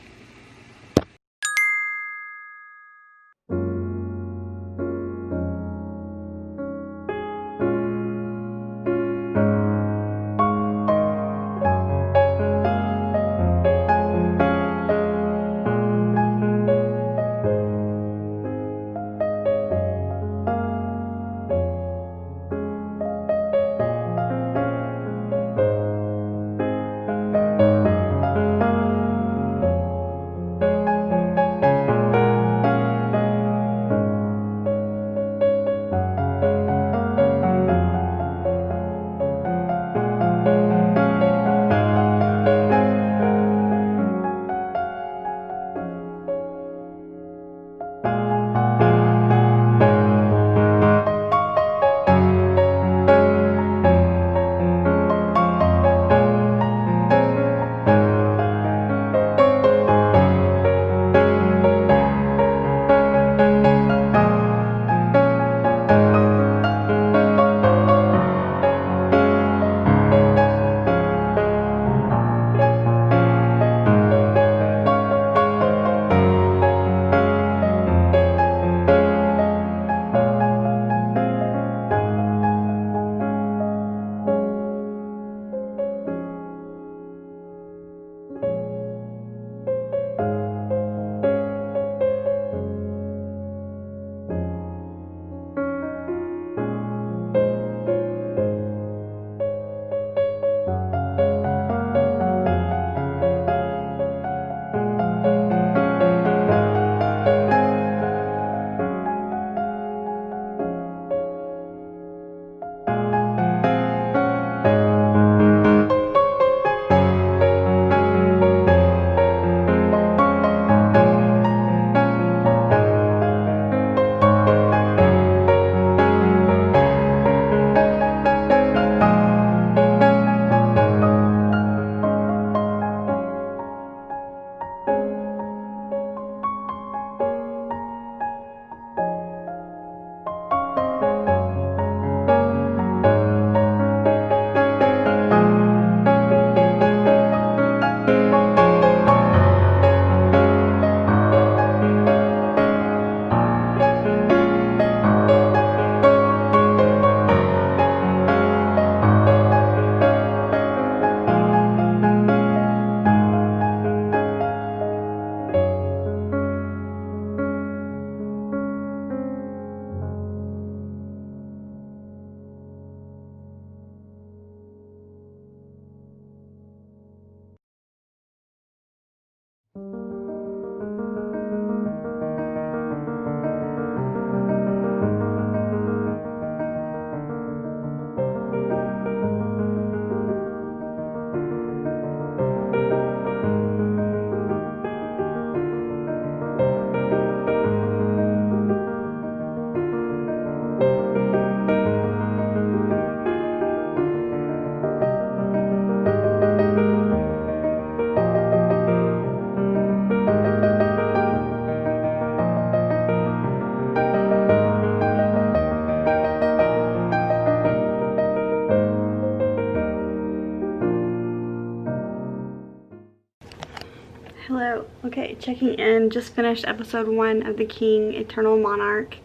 Hello. Okay, checking in. Just finished episode 1 of The King, Eternal Monarch,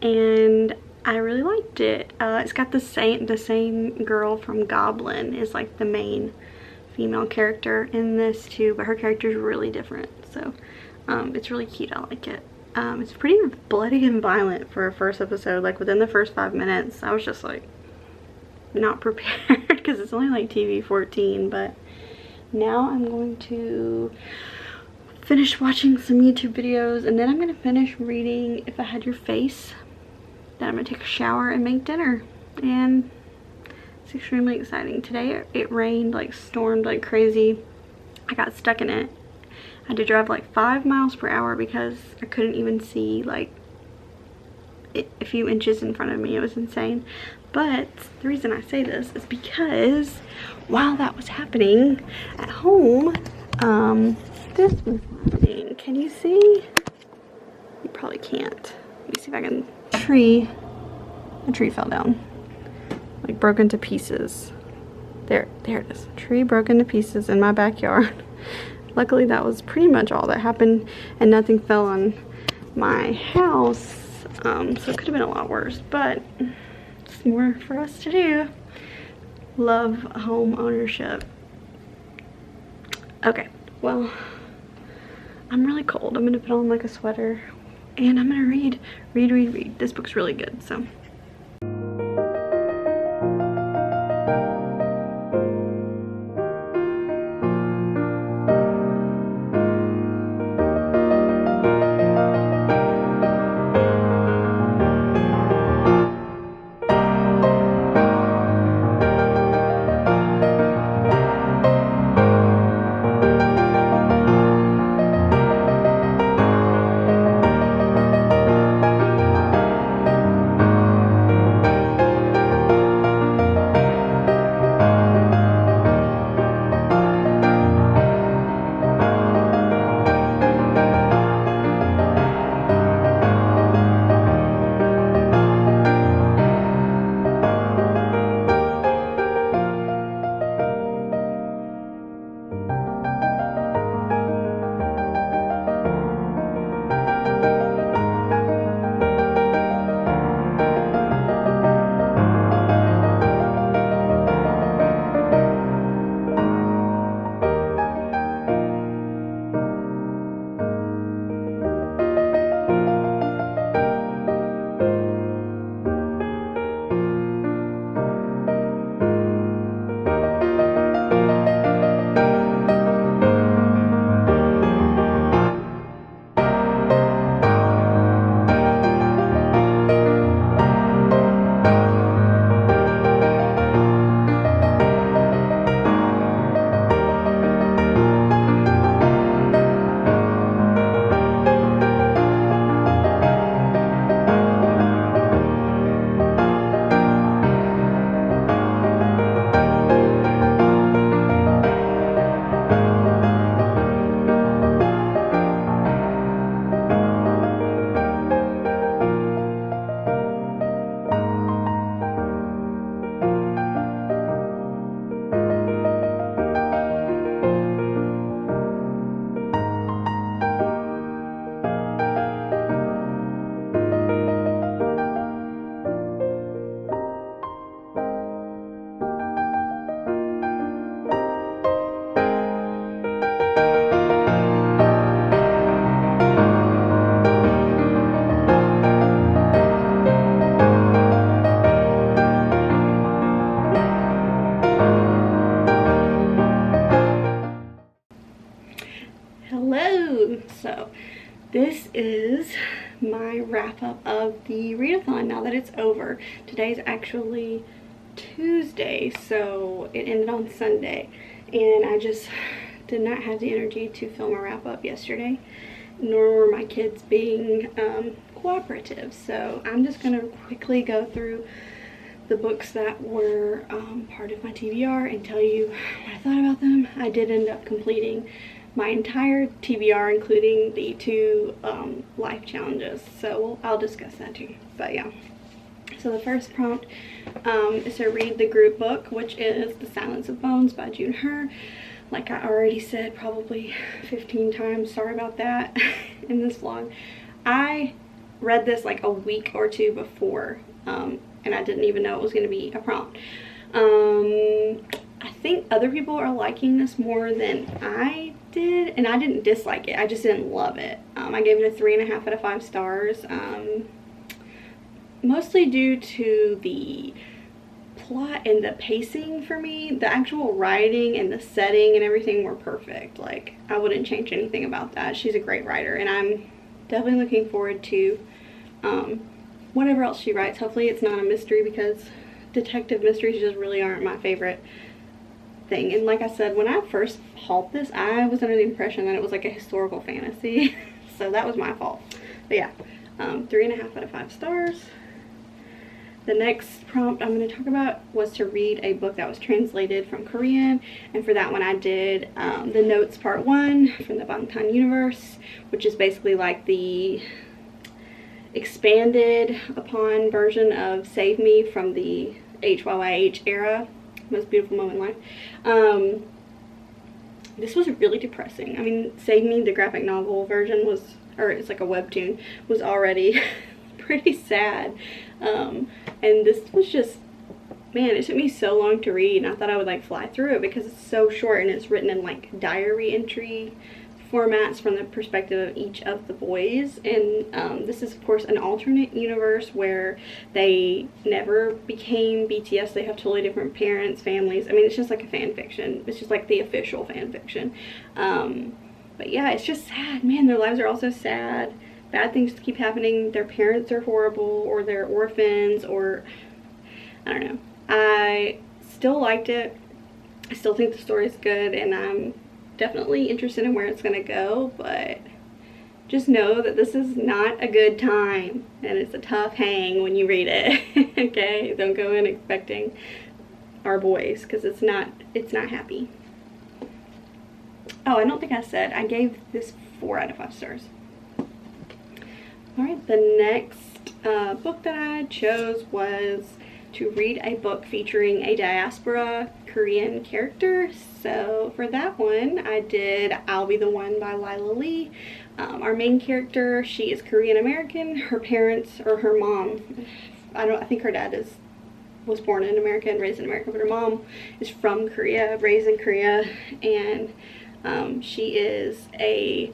and I really liked it. It's got the same girl from Goblin is like the main female character in this too, but her character is really different. So it's really cute. I like it. It's pretty bloody and violent for a first episode. Like within the first 5 minutes, I was just like not prepared because it's only like TV 14. But now I'm going to finish watching some YouTube videos, and then I'm gonna finish reading If I Had Your Face. Then I'm gonna take a shower and make dinner, and it's extremely exciting. Today it rained, like stormed like crazy. I got stuck in it. I had to drive like 5 miles per hour because I couldn't even see like a few inches in front of me. It was insane. But the reason I say this is because while that was happening at home, this was happening. Can you see? You probably can't. Let me see if I can. A tree fell down. Like broke into pieces. There it is. Tree broke into pieces in my backyard. Luckily that was pretty much all that happened, and nothing fell on my house. So it could have been a lot worse, but it's more for us to do. Love home ownership. Okay, well, I'm really cold. I'm gonna put on like a sweater and I'm gonna read. This book's really good, so. Hello. So this is my wrap up of the readathon now that it's over. Today's actually Tuesday, so it ended on Sunday, and I just did not have the energy to film a wrap up yesterday, nor were my kids being cooperative. So I'm just gonna quickly go through the books that were part of my TBR and tell you what I thought about them. I did end up completing my entire TBR, including the 2 life challenges, so I'll discuss that too. But yeah, So the first prompt is to read the group book, which is The Silence of Bones by June Her. Like I already said probably 15 times, sorry about that, in this vlog. I read this like a week or two before, and I didn't even know it was going to be a prompt. I think other people are liking this more than I did, and I didn't dislike it, I just didn't love it. I gave it a 3.5 out of 5 stars, mostly due to the plot and the pacing for me. The actual writing and the setting and everything were perfect. Like, I wouldn't change anything about that. She's a great writer, and I'm definitely looking forward to whatever else she writes. Hopefully it's not a mystery, because detective mysteries just really aren't my favorite thing. And like I said, when I first hauled this, I was under the impression that it was like a historical fantasy. So that was my fault. But yeah, 3.5 out of 5 stars. The next prompt I'm going to talk about was to read a book that was translated from Korean, and for that one I did The Notes Part 1 from the Bangtan universe, which is basically like the expanded upon version of Save Me from the HYYH era, Most Beautiful Moment in Life. This was really depressing. I mean, Save Me, the graphic novel version, was, or it's like a webtoon, was already pretty sad. And this was just, man, it took me so long to read, and I thought I would like fly through it because it's so short and it's written in like diary entry formats from the perspective of each of the boys. And this is of course an alternate universe where they never became BTS. They have totally different parents, families. I mean, it's just like a fan fiction. It's just like the official fan fiction. But yeah, it's just sad, man. Their lives are also sad. Bad things keep happening. Their parents are horrible, or they're orphans, or I don't know. I still liked it. I still think the story is good, and I'm definitely interested in where it's going to go, but just know that this is not a good time, and it's a tough hang when you read it. Okay, don't go in expecting our boys, because it's not happy. Oh, I don't think I said I gave this 4 out of 5 stars. Alright, the next book that I chose was to read a book featuring a diaspora Korean character. So for that one, I did I'll Be the One by Lila Lee. Our main character, she is Korean American. Her parents, or her mom, I think her dad was born in America and raised in America, but her mom is from Korea, raised in Korea, and she is a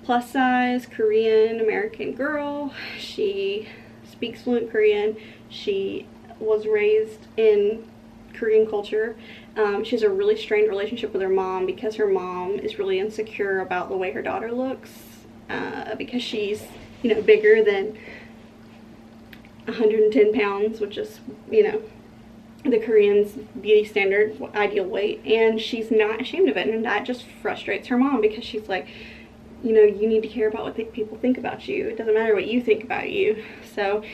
plus size Korean American girl. She speaks fluent Korean. She was raised in Korean culture. She has a really strained relationship with her mom because her mom is really insecure about the way her daughter looks, because she's, you know, bigger than 110 pounds, which is, you know, the Koreans' beauty standard, ideal weight, and she's not ashamed of it, and that just frustrates her mom because she's like, you know, you need to care about what people think about you. It doesn't matter what you think about you. So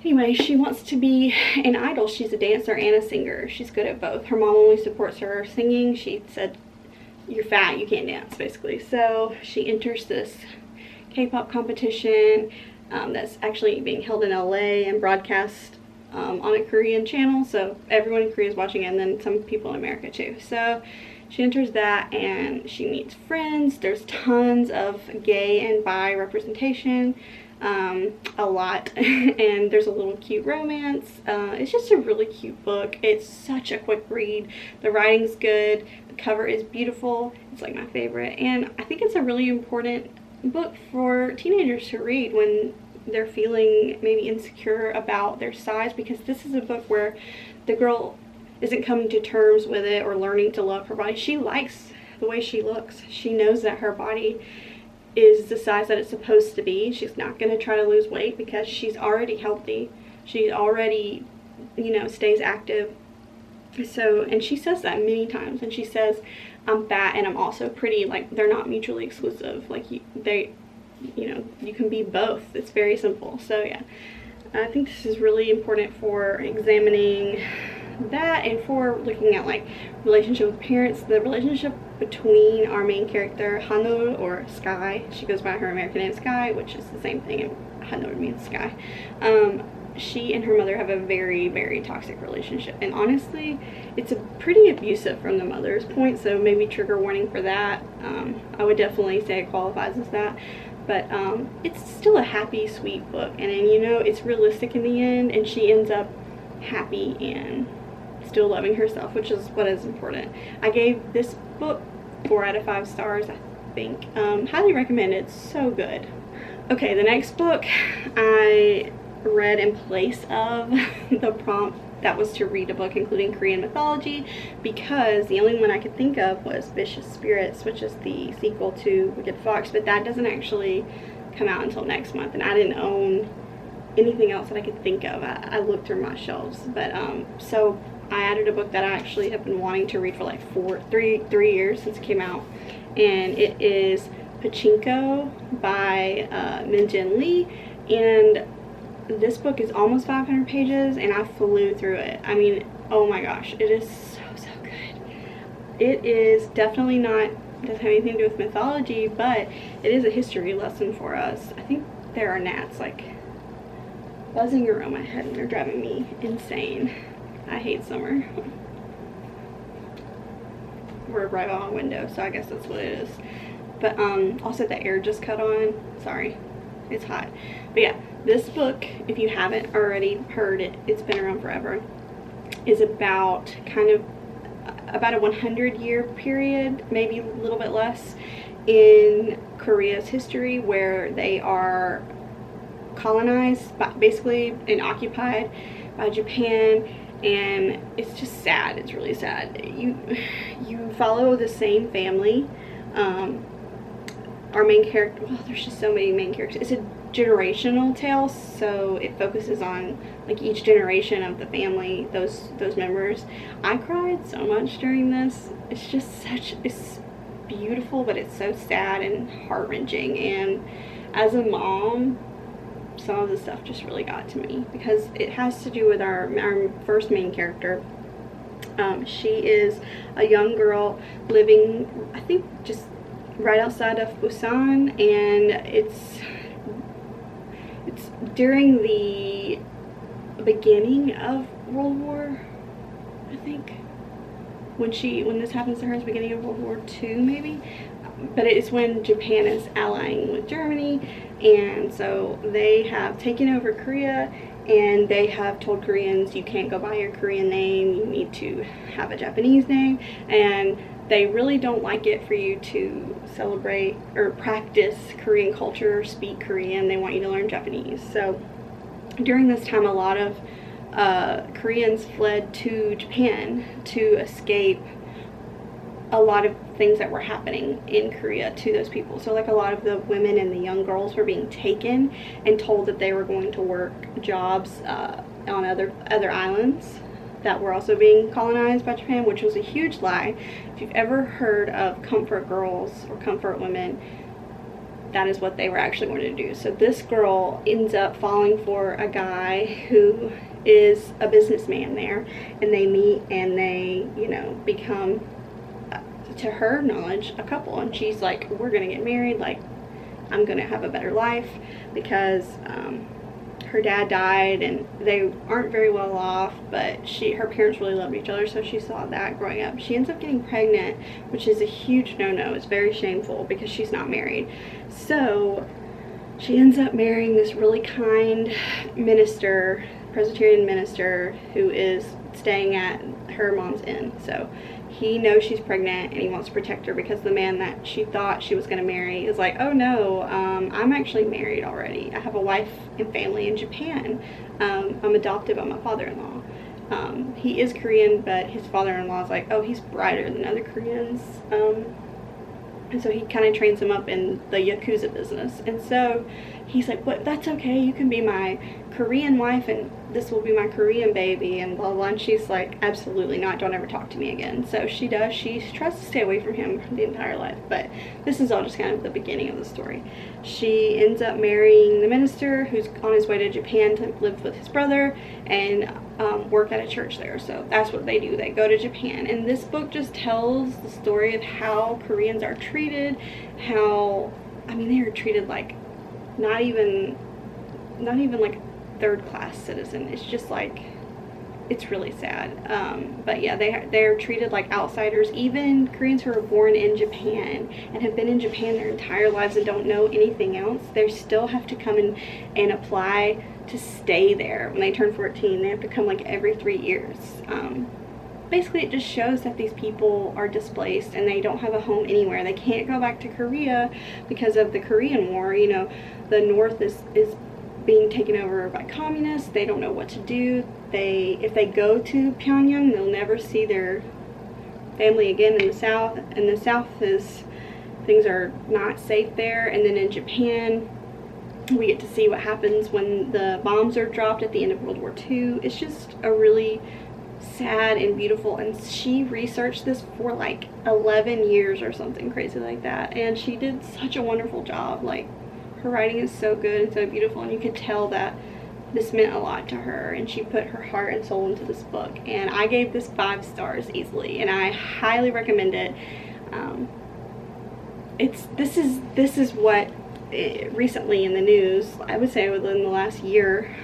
anyway, she wants to be an idol. She's a dancer and a singer. She's good at both. Her mom only supports her singing. She said, you're fat, you can't dance, basically. So she enters this K-pop competition that's actually being held in LA and broadcast on a Korean channel. So everyone in Korea is watching it, and then some people in America too. So she enters that and she meets friends. There's tons of gay and bi representation, a lot, and there's a little cute romance. It's just a really cute book. It's such a quick read. The writing's good. The cover is beautiful. It's like my favorite, and I think it's a really important book for teenagers to read when they're feeling maybe insecure about their size, because this is a book where the girl isn't coming to terms with it or learning to love her body. She likes the way she looks. She knows that her body is the size that it's supposed to be. She's not going to try to lose weight because she's already healthy. She already, you know, stays active. So, and she says that many times, and she says, I'm fat and I'm also pretty. Like, they're not mutually exclusive. Like, you know, you can be both. It's very simple. So yeah, I think this is really important for examining that, and for looking at like relationship with parents. The relationship between our main character Hanul, or Sky, she goes by her American name Sky, which is the same thing, and Hanul means sky. she and her mother have a very, very toxic relationship, and honestly it's a pretty abusive from the mother's point, so maybe trigger warning for that. I would definitely say it qualifies as that, but it's still a happy, sweet book, and then, you know, it's realistic in the end, and she ends up happy and still loving herself, which is what is important. I gave this book 4 out of 5 stars, I think. Highly recommend it. It's so good. Okay, the next book I read in place of the prompt that was to read a book including Korean mythology, because the only one I could think of was Vicious Spirits, which is the sequel to Wicked Fox, but that doesn't actually come out until next month, and I didn't own anything else that I could think of. I looked through my shelves, but so I added a book that I actually have been wanting to read for like 3 years since it came out, and it is Pachinko by Min Jin Lee, and this book is almost 500 pages, and I flew through it. I mean, oh my gosh, it is so good. It is definitely not, doesn't have anything to do with mythology, but it is a history lesson for us. I think there are gnats like buzzing around my head and they're driving me insane. I hate summer. We're right by my window, so I guess that's what it is. But also the air just cut on. Sorry, it's hot. But yeah, this book, if you haven't already heard it, it's been around forever, is about about a 100-year period, maybe a little bit less, in Korea's history, where they are colonized, basically, and occupied by Japan. And it's just sad. It's really sad. You follow the same family. Our main character, well, there's just so many main characters. It's a generational tale, so it focuses on like each generation of the family, those members. I cried so much during this. It's just it's beautiful, but it's so sad and heart-wrenching. And as a mom, some of the stuff just really got to me, because it has to do with our first main character. She is a young girl living, I think, just right outside of Busan, and it's during the beginning of World War, I think, when this happens to her. It's beginning of World War II, maybe, but it's when Japan is allying with Germany, and so they have taken over Korea, and they have told Koreans, you can't go by your Korean name, you need to have a Japanese name, and they really don't like it for you to celebrate or practice Korean culture, speak Korean. They want you to learn Japanese. So during this time, a lot of Koreans fled to Japan to escape a lot of things that were happening in Korea to those people. So like a lot of the women and the young girls were being taken and told that they were going to work jobs on other islands that were also being colonized by Japan, which was a huge lie. If you've ever heard of comfort girls or comfort women, that is what they were actually going to do. So this girl ends up falling for a guy who is a businessman there, and they meet and they, you know, become, to her knowledge, a couple. And she's like, we're gonna get married, like I'm gonna have a better life, because her dad died and they aren't very well off, but her parents really loved each other, so she saw that growing up. She ends up getting pregnant, which is a huge no-no. It's very shameful because she's not married. So she ends up marrying this really kind minister, Presbyterian minister, who is staying at her mom's inn. So he knows she's pregnant and he wants to protect her, because the man that she thought she was going to marry is like, oh no, I'm actually married already. I have a wife and family in Japan. I'm adopted by my father-in-law. He is Korean, but his father-in-law is like, oh, he's brighter than other Koreans. And so he kind of trains him up in the Yakuza business. And so he's like, what, that's okay, you can be my Korean wife and this will be my Korean baby, and blah blah. And she's like, absolutely not, don't ever talk to me again. So she tries to stay away from him the entire life. But this is all just kind of the beginning of the story. She ends up marrying the minister, who's on his way to Japan to live with his brother and work at a church there. So that's what they do, they go to Japan. And this book just tells the story of how Koreans are treated, how, I mean, they are treated like not even like third-class citizen. It's just like, it's really sad. But yeah, they're treated like outsiders. Even Koreans who are born in Japan and have been in Japan their entire lives and don't know anything else, they still have to come in and apply to stay there. When they turn 14, they have to come like every 3 years. Basically, it just shows that these people are displaced and they don't have a home anywhere. They can't go back to Korea because of the Korean War. You know, the North is being taken over by communists. They don't know what to do. If they go to Pyongyang, they'll never see their family again in the South. And the South things are not safe there. And then in Japan, we get to see what happens when the bombs are dropped at the end of World War II. It's just a really sad and beautiful, and she researched this for like 11 years or something crazy like that, and she did such a wonderful job. Like, her writing is so good and so beautiful, and you could tell that this meant a lot to her, and she put her heart and soul into this book. And I gave this 5 stars easily, and I highly recommend it. This is what recently in the news, I would say within the last year,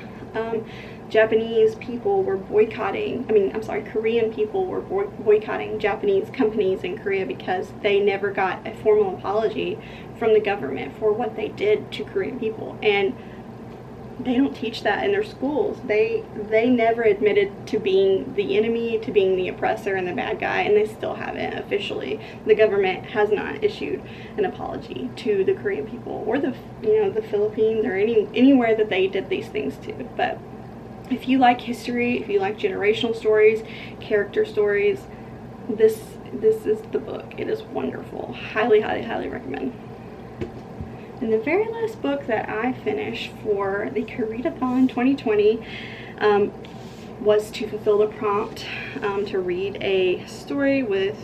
Japanese people were Korean people were boycotting Japanese companies in Korea because they never got a formal apology from the government for what they did to Korean people. And they don't teach that in their schools. They never admitted to being the enemy, to being the oppressor and the bad guy, and they still haven't officially. The government has not issued an apology to the Korean people or the Philippines or anywhere that they did these things to. But if you like history, if you like generational stories, character stories, this is the book. It is wonderful. Highly, highly, highly recommend. And the very last book that I finished for the Koreadthon 2020 was to fulfill the prompt to read a story with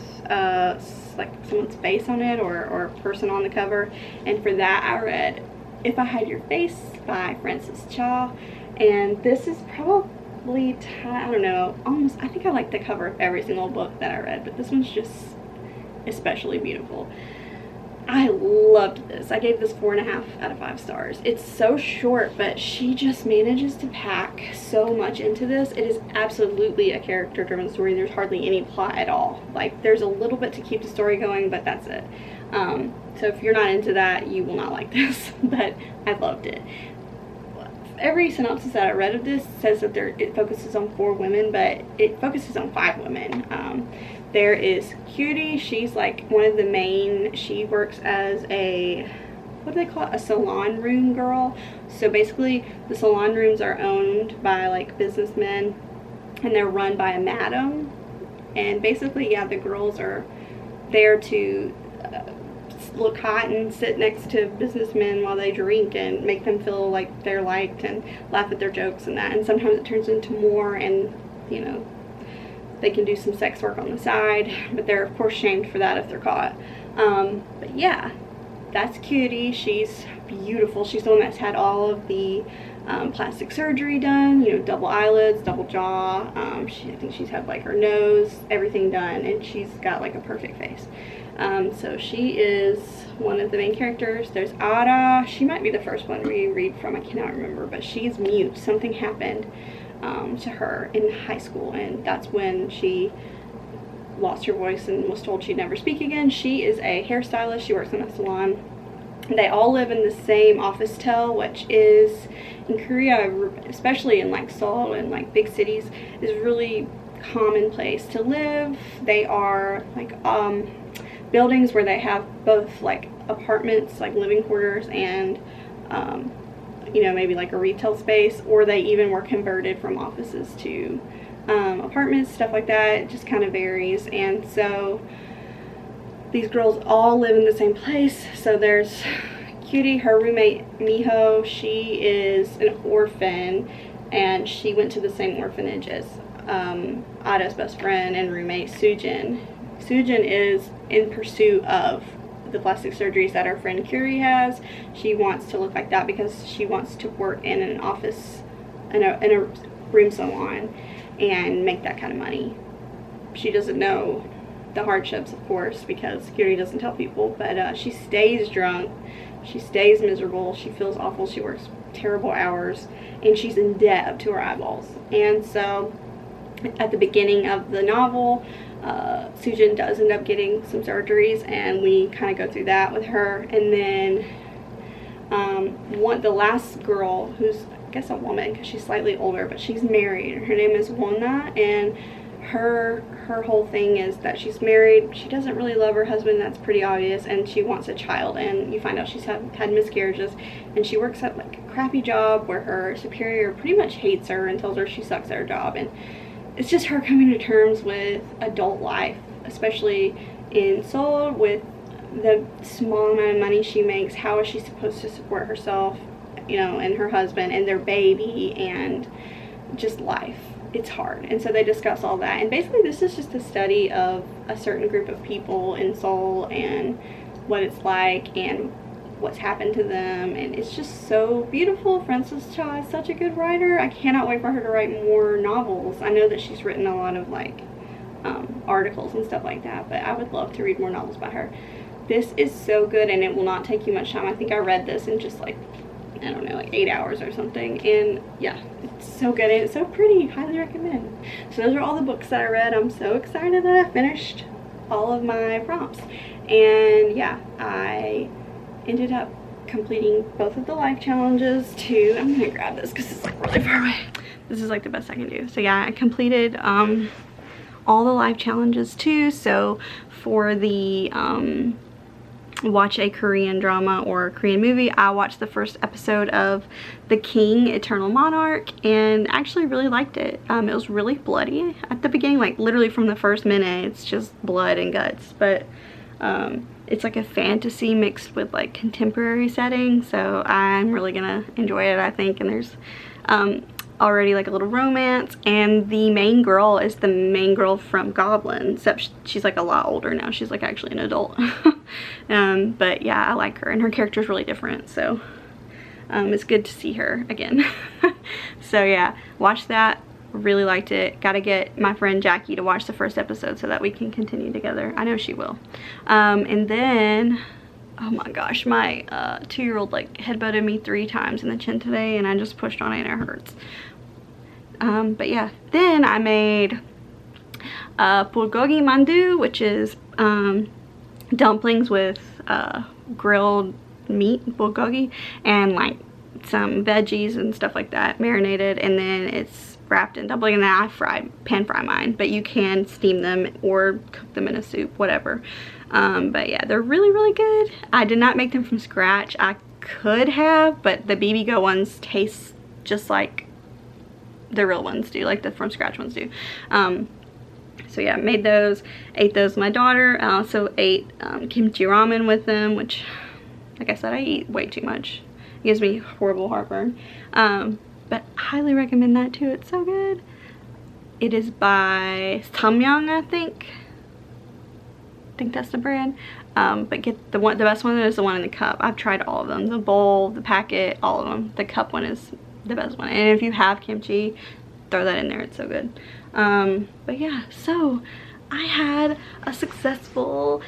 like someone's face on it or a person on the cover. And for that, I read If I Had Your Face by Frances Cha. And this is probably, I don't know, almost, I think I like the cover of every single book that I read, but this one's just especially beautiful. I loved this. I gave this 4.5 out of 5 stars. It's so short, but she just manages to pack so much into this. It is absolutely a character-driven story. There's hardly any plot at all. Like, there's a little bit to keep the story going, but that's it. So if you're not into that, you will not like this, but I loved it. Every synopsis that I read of this says that it focuses on 4 women, but it focuses on 5 women. There is Cutie. She's like one of the main, she works as a, what do they call it? A salon room girl. So basically the salon rooms are owned by like businessmen and they're run by a madam. And basically, yeah, the girls are there to look hot and sit next to businessmen while they drink and make them feel like they're liked and laugh at their jokes and that. And sometimes it turns into more, and you know, they can do some sex work on the side, but they're of course shamed for that if they're caught. But yeah, that's Cutie. She's beautiful. She's the one that's had all of the plastic surgery done, you know, double eyelids, double jaw. I think she's had like her nose, everything done, and she's got like a perfect face. So she is one of the main characters. There's Ada. She might be the first one we read from. I cannot remember, but she's mute. Something happened to her in high school, and that's when she lost her voice and was told she'd never speak again. She is a hairstylist. She works in a salon. They all live in the same office tel, which is in Korea, especially in like Seoul and like big cities, is really commonplace to live. They are like buildings where they have both like apartments, like living quarters, and you know, maybe like a retail space, or they even were converted from offices to apartments, stuff like that. It just kind of varies. And so these girls all live in the same place. So there's Cutie, her roommate Miho. She is an orphan, and she went to the same orphanage as Ada's best friend and roommate Sujin. Sujin is in pursuit of the plastic surgeries that our friend Curie has. She wants to look like that because she wants to work in an office, in a room salon, and make that kind of money. She doesn't know the hardships, of course, because Cutie doesn't tell people, but she stays drunk, she stays miserable, she feels awful, she works terrible hours, and she's in debt to her eyeballs. And so at the beginning of the novel, Sujin does end up getting some surgeries, and we kind of go through that with her. And then the last girl, who's I guess a woman because she's slightly older, but she's married, her name is Wona, and her whole thing is that she's married, she doesn't really love her husband, that's pretty obvious, and she wants a child, and you find out she's had miscarriages, and she works at like a crappy job where her superior pretty much hates her and tells her she sucks at her job. And it's just her coming to terms with adult life, especially in Seoul, with the small amount of money she makes. How is she supposed to support herself, you know, and her husband and their baby, and just life? It's hard. And so they discuss all that, and basically this is just a study of a certain group of people in Seoul and what it's like and what's happened to them, and it's just so beautiful. Frances Cha is such a good writer. I cannot wait for her to write more novels. I know that she's written a lot of like articles and stuff like that, but I would love to read more novels by her. This is so good, and it will not take you much time. I think I read this in just like, I don't know, like 8 hours or something, and yeah, it's so good and it's so pretty. Highly recommend. So those are all the books that I read. I'm so excited that I finished all of my prompts, and yeah, I ended up completing both of the life challenges too. I'm gonna grab this because it's like really far away. This is like the best I can do. So yeah, I completed all the life challenges too. So for the watch a Korean drama or Korean movie, I watched the first episode of The King, Eternal Monarch, and actually really liked it. It was really bloody at the beginning, like literally from the first minute it's just blood and guts, but it's like a fantasy mixed with like contemporary setting, so I'm really gonna enjoy it, I think. And there's already like a little romance, and the main girl is the main girl from Goblin, except she's like a lot older now. She's like actually an adult. But yeah, I like her, and her character is really different, so it's good to see her again. So yeah, watch that. Really liked it. Gotta get my friend Jackie to watch the first episode so that we can continue together. I know she will. And then, oh my gosh, my 2-year-old like headbutted me 3 times in the chin today, and I just pushed on it and it hurts. But yeah, then I made bulgogi mandu, which is dumplings with grilled meat, bulgogi, and like some veggies and stuff like that, marinated, and then it's wrapped in dumpling, and then I pan fry mine, but you can steam them or cook them in a soup, whatever. But yeah, they're really good. I did not make them from scratch. I could have, but the BB Go ones taste just like the real ones do, like the from scratch ones do. So yeah, made those, ate those with my daughter. I also ate kimchi ramen with them, which, like I said, I eat way too much. It gives me horrible heartburn. But I highly recommend that too. It's so good. It is by Samyang, I think that's the brand. But get the best one is the one in the cup. I've tried all of them, the bowl, the packet, all of them. The cup one is the best one, and if you have kimchi, throw that in there. It's so good. But yeah, so I had a successful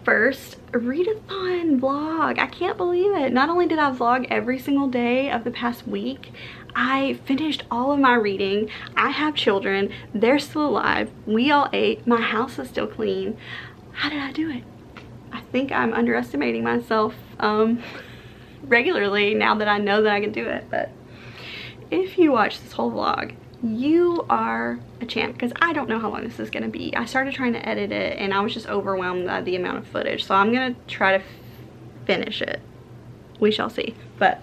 first readathon vlog. I can't believe it. Not only did I vlog every single day of the past week, I finished all of my reading. I have children, they're still alive, we all ate, my house is still clean. How did I do it? I think I'm underestimating myself regularly now that I know that I can do it. But if you watch this whole vlog, you are a champ, because I don't know how long this is gonna be. I started trying to edit it and I was just overwhelmed by the amount of footage, so I'm gonna try to finish it. We shall see. But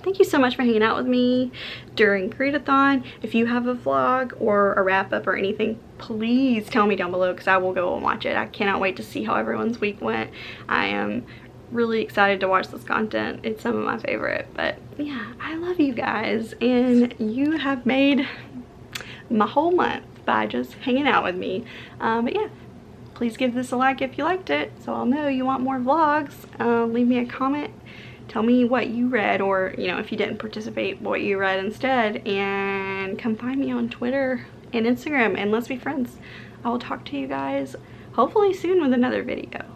thank you so much for hanging out with me during Koreadathon. If you have a vlog or a wrap-up or anything, please tell me down below, because I will go and watch it. I cannot wait to see how everyone's week went. I am really excited to watch this content. It's some of my favorite. But yeah, I love you guys, and you have made my whole month by just hanging out with me. But yeah, please give this a like if you liked it, so I'll know you want more vlogs. Leave me a comment. Tell me what you read, or you know, if you didn't participate, what you read instead, and come find me on Twitter and Instagram, and let's be friends. I will talk to you guys hopefully soon with another video.